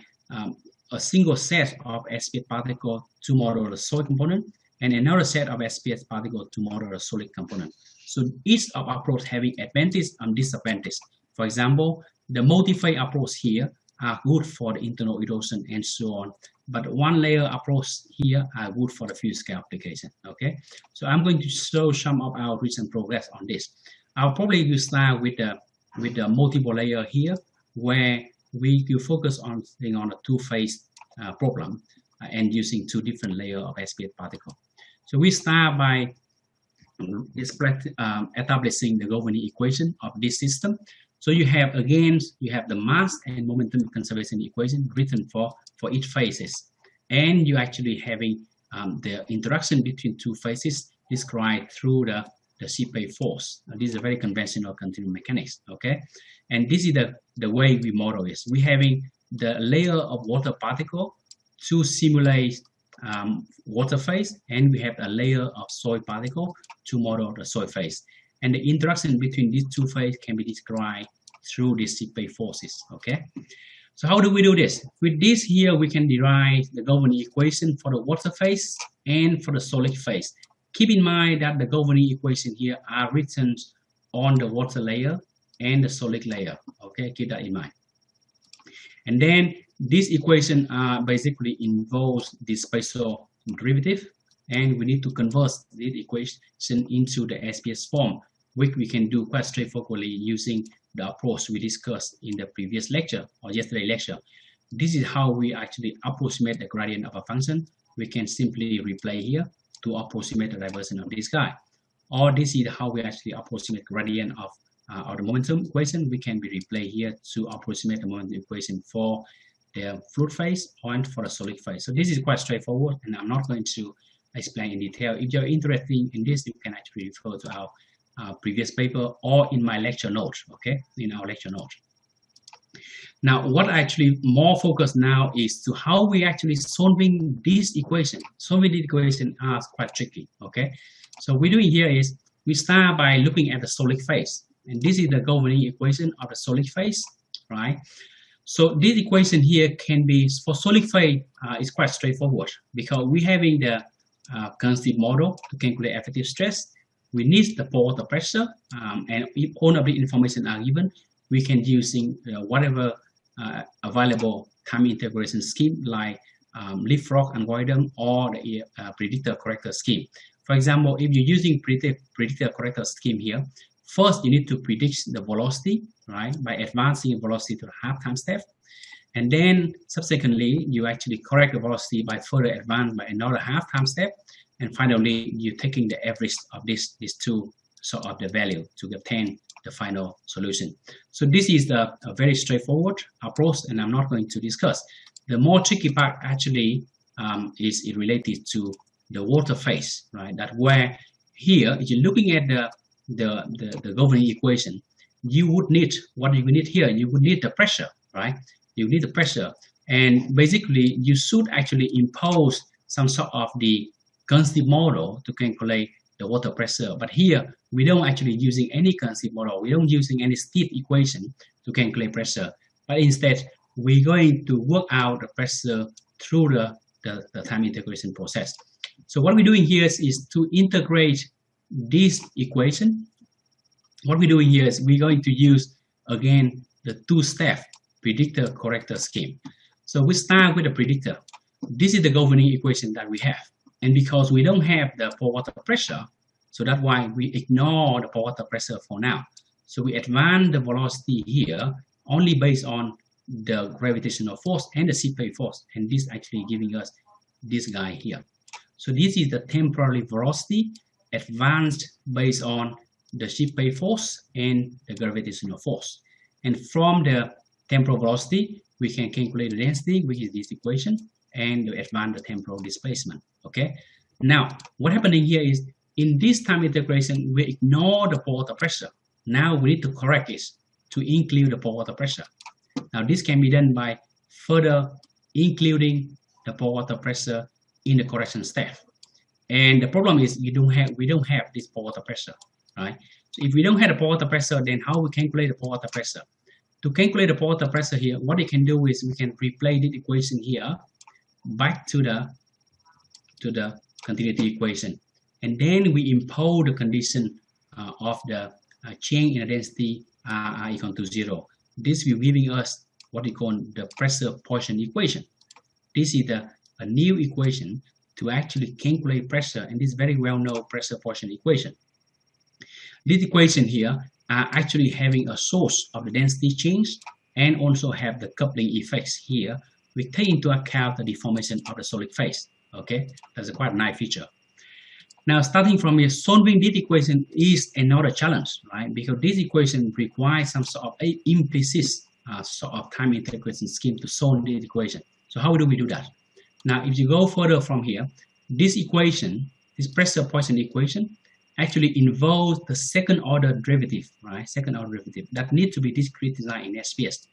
a single set of SPH particle to model the soil component and another set of SPH particle to model the solid component. So each of approach having advantage and disadvantage. For example, the multi-phase approach here are good for the internal erosion and so on, but one layer approach here are good for the field scale application. Okay, so I'm going to show some of our recent progress on this. I'll probably will start with the multiple layer here, where we will focus on a two-phase problem and using two different layers of SPH particle. So we start by establishing the governing equation of this system. So you have the mass and momentum conservation equation written for each phases, and you actually having the interaction between two phases described through the SPH force. This is a very conventional continuum mechanics. Okay, and this is the way we model this. We having the layer of water particle to simulate water phase, and we have a layer of soil particle to model the soil phase. And the interaction between these two phases can be described through these SPH forces. Okay, so how do we do this? With this here, we can derive the governing equation for the water phase and for the solid phase. Keep in mind that the governing equation here are written on the water layer and the solid layer. Okay, keep that in mind. And then this equation basically involves the spatial derivative, and we need to convert this equation into the SPH form, which we can do quite straightforwardly using the approach we discussed in the previous lecture or yesterday lecture. This is how we actually approximate the gradient of a function. We can simply replay here to approximate the diversion of this guy. Or this is how we actually approximate gradient of the momentum equation. We can be replay here to approximate the momentum equation for the fluid phase and for the solid phase. So this is quite straightforward, and I'm not going to explain in detail. If you're interested in this, you can actually refer to our previous paper or in my lecture notes. Okay, in our lecture notes. Now, what actually more focus now is to how we actually solving this equation. Solving the equation is quite tricky. Okay, so what we're doing here is we start by looking at the solid phase, and this is the governing equation of the solid phase, right? So this equation here can be for solid phase is quite straightforward because we having the constant model to calculate effective stress. We need the pore water pressure, and if all of the information are given, we can using whatever available time integration scheme like leapfrog algorithm or the predictor corrector scheme. For example, if you're using predictor corrector scheme here, first you need to predict the velocity, right, by advancing velocity to the half time step, and then subsequently you actually correct the velocity by further advance by another half time step, and finally you're taking the average of these two sort of the value to obtain the final solution. So this is a very straightforward approach, and I'm not going to discuss. The more tricky part actually is related to the water phase, right? That where here, if you're looking at the governing equation, you would need what you need here. You would need the pressure, right? You need the pressure, and basically you should actually impose some sort of the constant model to calculate the water pressure. But here we don't actually using any constant model. We don't using any state equation to calculate pressure. But instead, we're going to work out the pressure through the time integration process. So what we're doing here is to integrate this equation. What we're doing here is we're going to use again the two-step predictor corrector scheme. So we start with the predictor. This is the governing equation that we have. And because we don't have the pore water pressure, so that's why we ignore the pore water pressure for now. So we advance the velocity here only based on the gravitational force and the SPH force. And this actually giving us this guy here. So this is the temporary velocity advanced based on the SPH force and the gravitational force. And from the temporal velocity, we can calculate the density, which is this equation, and advance the temporal displacement. Okay. Now, what happening here is in this time integration, we ignore the pore water pressure. Now we need to correct this to include the pore water pressure. Now this can be done by further including the pore water pressure in the correction step. And the problem is we don't have this pore water pressure, right? So if we don't have the pore water pressure, then how we calculate the pore water pressure? To calculate the pore water pressure here, what we can do is we can replace this equation here back to the continuity equation, and then we impose the condition of the change in the density r equal to 0. This will giving us what we call the pressure portion equation. This is a new equation to actually calculate pressure, and this very well known pressure portion equation. This equation here are actually having a source of the density change and also have the coupling effects here. We take into account the deformation of the solid phase. Okay, that's a quite nice feature. Now, starting from here, solving this equation is another challenge, right? Because this equation requires some sort of implicit sort of time integration scheme to solve this equation. So how do we do that? Now, if you go further from here, this equation, this pressure portion equation, actually involves the second order derivative, right? Second order derivative that needs to be discretized in SPH,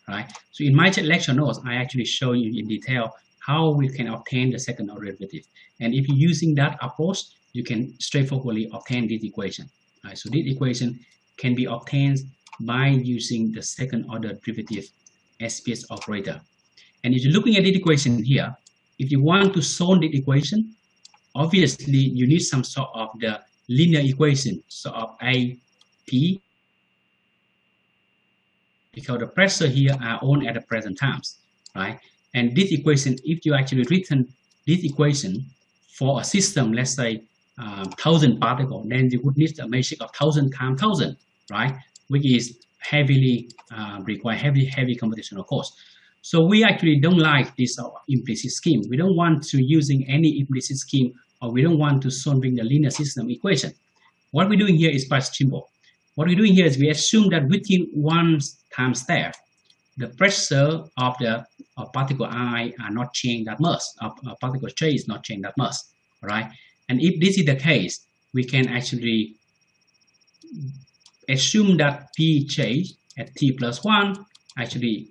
right? So in my lecture notes, I actually show you in detail how we can obtain the second order derivative. And if you're using that approach, you can straightforwardly obtain this equation. Right? So this equation can be obtained by using the second order derivative SPH operator. And if you're looking at this equation here, if you want to solve this equation, obviously you need some sort of the linear equation, sort of AP, because the pressure here are on at the present times, right? And this equation, if you actually written this equation for a system, let's say 1,000 particles, then you would need a matrix of 1,000 times 1,000, right? Which is heavily require heavy computational cost. So we actually don't like this implicit scheme. We don't want to using any implicit scheme, or we don't want to solving the linear system equation. What we're doing here is quite simple. What we're doing here is we assume that within one time step, the pressure of the particle I are not changed that much, particle J is not changed that much, right? And if this is the case, we can actually assume that Pj at t plus 1 actually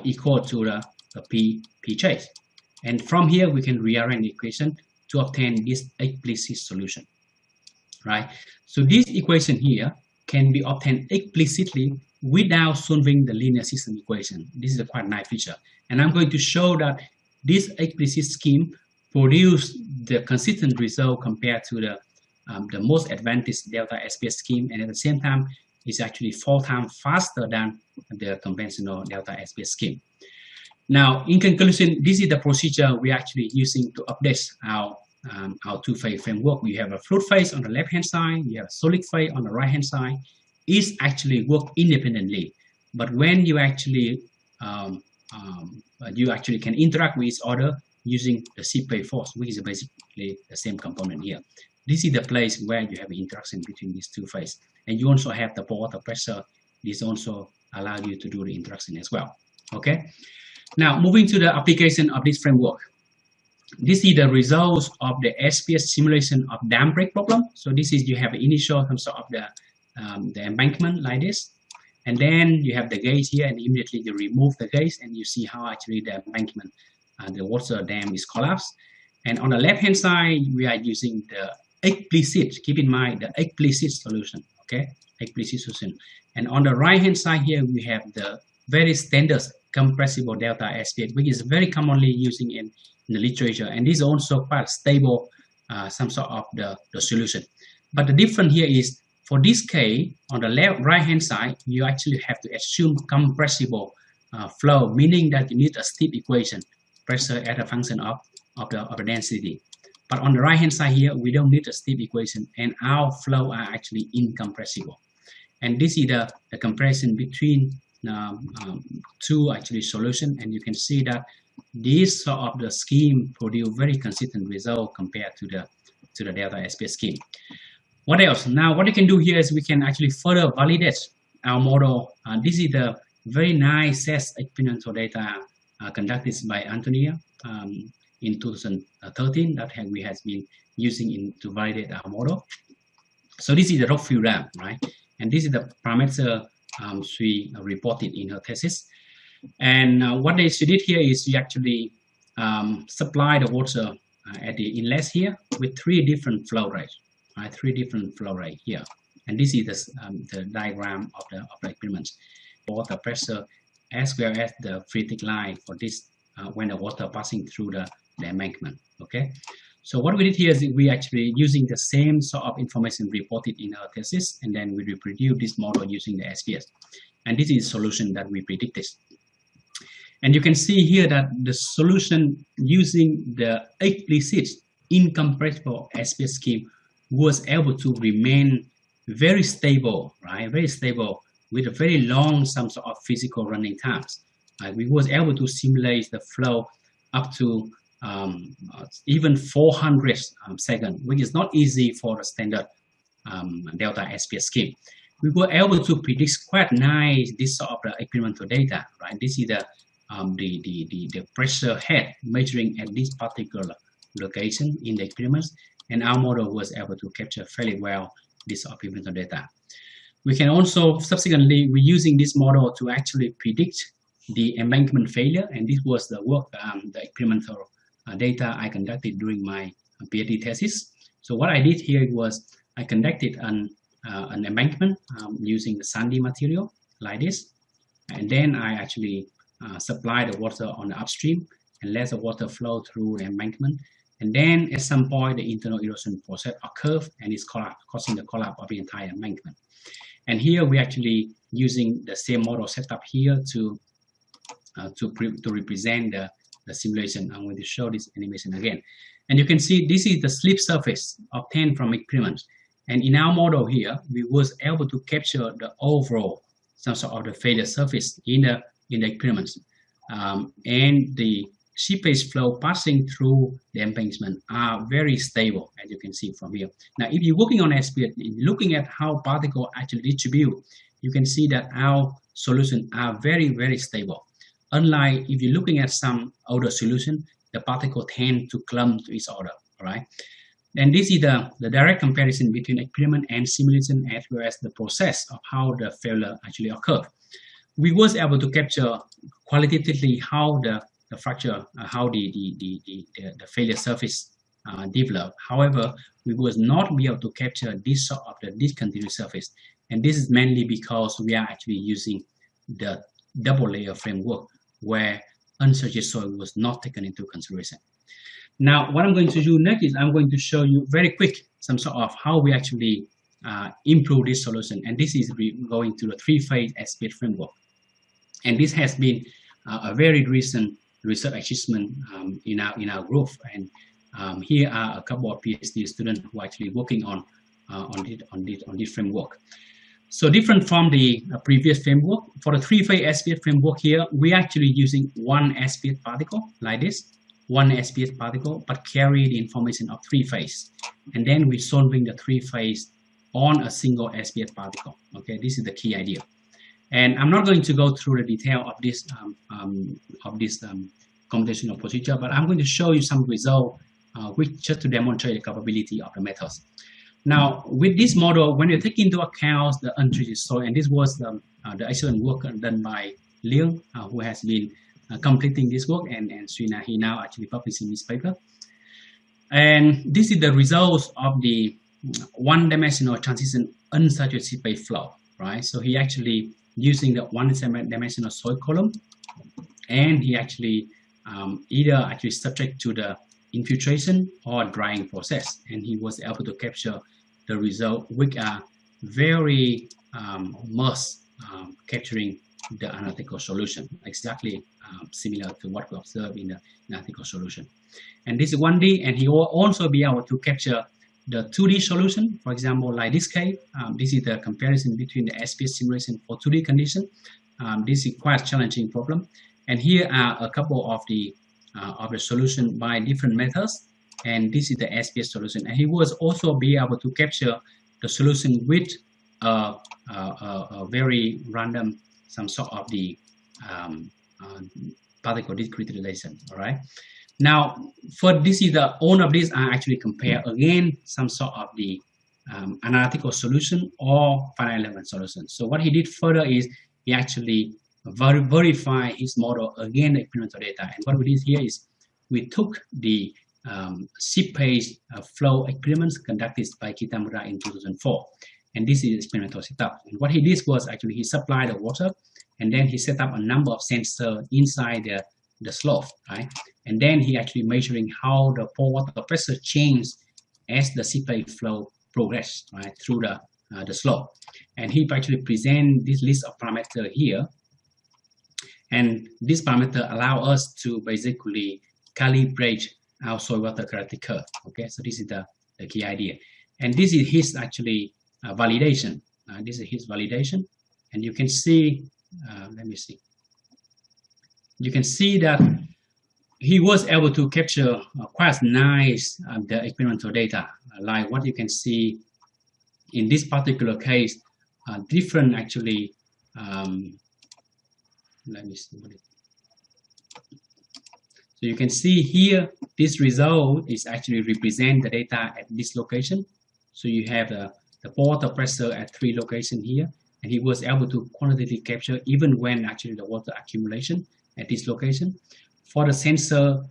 equal to the Pj. And from here, we can rearrange the equation to obtain this explicit solution, right? So this equation here can be obtained explicitly without solving the linear system equation. This is a quite nice feature. And I'm going to show that this explicit scheme produces the consistent result compared to the most advanced delta SPH scheme, and at the same time, it's actually 4 times faster than the conventional delta SPH scheme. Now, in conclusion, this is the procedure we're actually using to update our two-phase framework. We have a fluid phase on the left-hand side, we have a solid phase on the right-hand side. It actually work independently, but when you actually can interact with each other using the separate force, which is basically the same component here. This is the place where you have an interaction between these two phases, and you also have the pore water pressure. This also allows you to do the interaction as well. Okay. Now moving to the application of this framework. This is the results of the SPH simulation of dam break problem. So this is you have an initial some sort of the embankment like this, and then you have the gauge here, and immediately you remove the gauge, and you see how actually the embankment and the water dam is collapsed. And on the left-hand side, we are using the explicit. Keep in mind the explicit solution. Okay, explicit solution. And on the right-hand side here, we have the very standard compressible delta SPH, which is very commonly using in the literature, and this is also quite stable, some sort of the solution. But the difference here is, for this case, on the right-hand side, you actually have to assume compressible flow, meaning that you need a steep equation, pressure as a function of the density. But on the right-hand side here, we don't need a steep equation, and our flow are actually incompressible. And this is the comparison between two actually solution, and you can see that this sort of the scheme produce very consistent result compared to the delta SPH scheme. What else? Now, what you can do here is we can actually further validate our model. This is the very nice set experimental data conducted by Antonia in 2013 that we have been using to validate our model. So this is the rock fill dam, right? And this is the parameter she reported in her thesis. And what she did here is she actually supply the water at the inlet here with 3 different flow rates, right? 3 different flow rates here, and this is the diagram of the experiment. Water pressure as well as the freeze line for this when the water passing through the embankment. Okay, so what we did here is we actually using the same sort of information reported in our thesis, and then we reproduce this model using the SPH, and this is the solution that we predicted. And you can see here that the solution using the explicit incompressible SPH scheme was able to remain very stable, right? Very stable with a very long some sort of physical running times. We was able to simulate the flow up to even 400 seconds, which is not easy for the standard delta SPH scheme. We were able to predict quite nice this sort of experimental data, right? This is the pressure head measuring at this particular location in the experiments, and our model was able to capture fairly well this experimental data. We can also subsequently we're using this model to actually predict the embankment failure, and this was the work, the experimental data I conducted during my PhD thesis. So what I did here was I conducted an embankment using the sandy material like this, and then I actually supply the water on the upstream and let the water flow through the embankment, and then at some point the internal erosion process occurs and it's causing the collapse of the entire embankment. And here we actually using the same model setup here to represent the simulation. I'm going to show this animation again, and you can see this is the slip surface obtained from experiments. And in our model here, we was able to capture the overall some sort of the failure surface in the experiments, and the seepage flow passing through the embankment are very stable, as you can see from here. Now, if you're working on SPH, looking at how particles actually distribute, you can see that our solutions are very, very stable. Unlike if you're looking at some older solution, the particles tend to clump to each other, all right? And this is the direct comparison between experiment and simulation, as well as the process of how the failure actually occurred. We was able to capture qualitatively how the fracture, how the failure surface developed. However, we was not be able to capture this sort of the discontinuous surface, and this is mainly because we are actually using the double layer framework where unsearched soil was not taken into consideration. Now, what I'm going to do next is I'm going to show you very quick some sort of how we actually improve this solution, and this is going to the 3-phase SPH framework. And this has been a very recent research achievement in our group, and here are a couple of PhD students who are actually working on this framework. So different from the previous framework, for the 3-phase SPH framework here, we're actually using one SPH particle like this, one SPH particle, but carry the information of 3 phases, and then we're solving the 3 phase on a single SPH particle. Okay, this is the key idea. And I'm not going to go through the detail of this computational procedure, but I'm going to show you some results which just to demonstrate the capability of the methods. Now, with this model, when you take into account the untreated soil, and this was the excellent work done by Nguyen, who has been completing this work, and Srina, he now actually publishing this paper. And this is the results of the one-dimensional transition unsaturated seepage flow, right? So he actually using the one-dimensional soil column, and he actually either actually subject to the infiltration or drying process, and he was able to capture the result which are very much capturing the analytical solution, exactly similar to what we observed in the analytical solution. And this is 1D, and he will also be able to capture the 2D solution. For example, like this case, this is the comparison between the SPH simulation for 2D condition. This is quite a challenging problem, and here are a couple of the solution by different methods, and this is the SPH solution. And he was also be able to capture the solution with a very random some sort of the particle discretization. All right. Now, for this is the all of these are actually compare again some sort of the analytical solution or finite element solution. So what he did further is he actually verify his model against the experimental data. And what we did here is we took the SPH flow experiments conducted by Kitamura in 2004. And this is experimental setup. And what he did was actually he supplied the water, and then he set up a number of sensors inside the slope, right? And then he actually measuring how the pore water pressure changed as the SPH flow progressed, right, through the slope. And he actually present this list of parameters here. And this parameter allow us to basically calibrate our soil water characteristic curve. Okay, so this is the key idea. And this is his actually validation. This is his validation. And you can see, let me see. You can see that he was able to capture quite nice the experimental data, like what you can see in this particular case, different actually, let me see. So you can see here, this result is actually represent the data at this location. So you have the pore water pressure at 3 locations here, and he was able to quantitatively capture even when actually the water accumulation at this location. For the sensor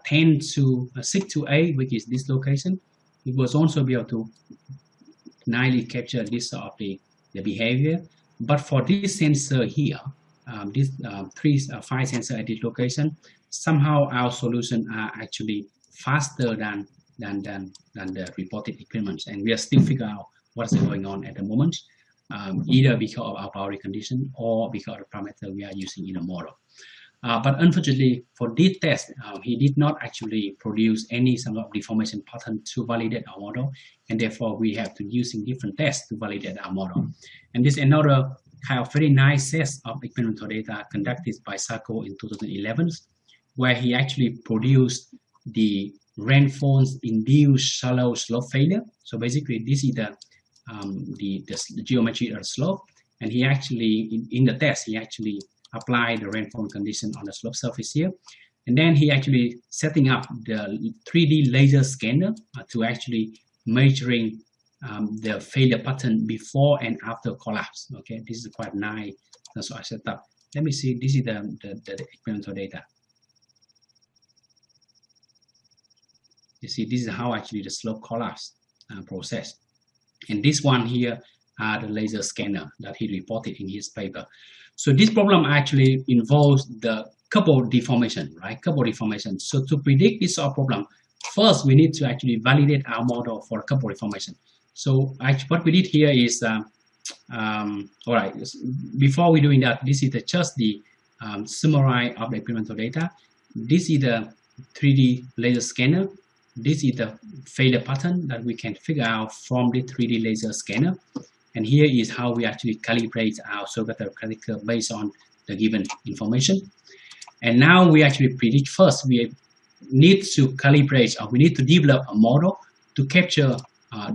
10 to 6 to 8, which is this location, he was also be able to nicely capture this sort of the behavior. But for this sensor here, these 5 sensors at this location, somehow our solutions are actually faster than the reported experiments, and we are still figuring out what's going on at the moment, either because of our boundary condition or because of the parameter we are using in the model. But unfortunately, for this test, he did not actually produce any sort of deformation pattern to validate our model, and therefore we have to using different tests to validate our model. And this is another kind of very nice set of experimental data conducted by Sako in 2011, where he actually produced the rainfalls induced shallow slope failure. So basically, this is the geometry of the slope, and he actually in the test he actually applied the rainfall condition on the slope surface here, and then he actually setting up the 3D laser scanner to actually measuring the failure pattern before and after collapse. Okay, this is quite nice. So I set up. Let me see. This is the experimental data. You see, this is how actually the slope collapse process. And this one here are the laser scanner that he reported in his paper. So this problem actually involves the couple deformation, right? Couple deformation. So to predict this sort of problem, first we need to actually validate our model for a couple deformation. So actually what we did here is, all right, before we doing that, this is just the summary of the experimental data. This is the 3D laser scanner. This is the failure pattern that we can figure out from the 3D laser scanner. And here is how we actually calibrate our surface characteristic based on the given information. And now we actually predict first, we need to calibrate, or we need to develop a model to capture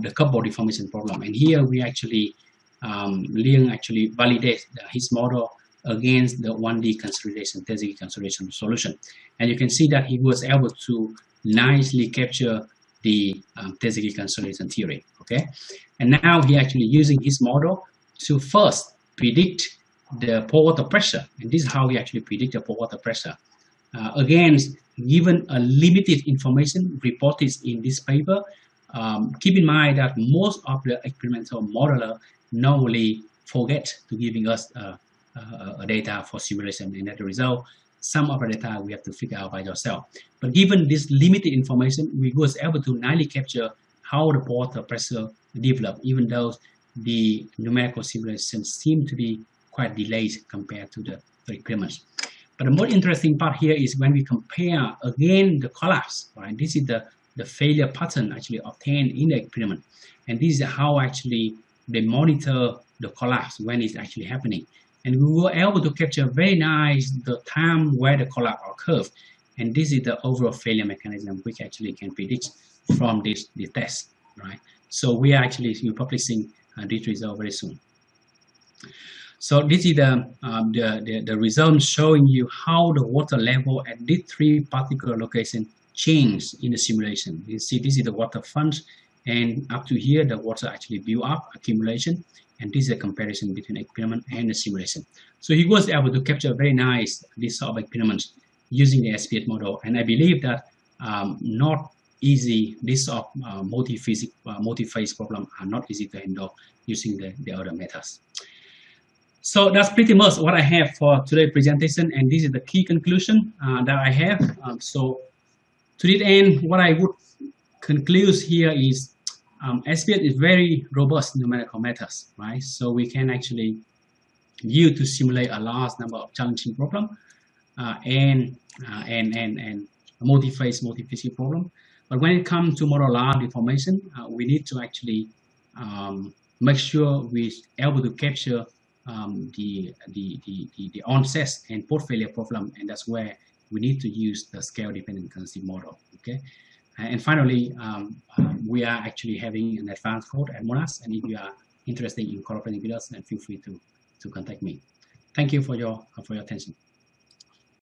the couple deformation problem. And here we actually, Nguyen actually validate his model against the 1D consolidation, Tezeki consolidation solution. And you can see that he was able to nicely capture the Tezeki consolidation theory, okay? And now he actually using his model to first predict the pore water pressure. And this is how we actually predict the pore water pressure. Again, given a limited information reported in this paper, keep in mind that most of the experimental modeler normally forget to giving us a data for simulation, and as a result, some of the data we have to figure out by yourself. But given this limited information, we was able to nicely capture how the pore water pressure developed, even though the numerical simulations seem to be quite delayed compared to the experiments. But the more interesting part here is when we compare again the collapse, right? This is the failure pattern actually obtained in the experiment. And this is how actually they monitor the collapse when it's actually happening. And we were able to capture very nice the time where the collapse occurs. And this is the overall failure mechanism which actually can predict from the test, right? So we are actually publishing this result very soon. So this is the result showing you how the water level at these 3 particular locations changed in the simulation. You see this is the water front, and up to here the water actually build up accumulation, and this is a comparison between experiment and the simulation. So he was able to capture very nice this sort of experiments using the SPH model, and I believe that not easy. This sort of multi-phase problem are not easy to handle using the other methods. So that's pretty much what I have for today's presentation, and this is the key conclusion that I have. So to the end, what I would conclude here is SPH is very robust numerical methods, right? So we can actually use to simulate a large number of challenging problems and multi-phase, multi-physics problem. But when it comes to modular deformation, we need to actually make sure we're able to capture the onset and post-failure problem, and that's where we need to use the scale-dependent currency model. Okay, and finally, we are actually having an advanced code at Monash, and if you are interested in cooperating with us, then feel free to contact me. Thank you for your attention.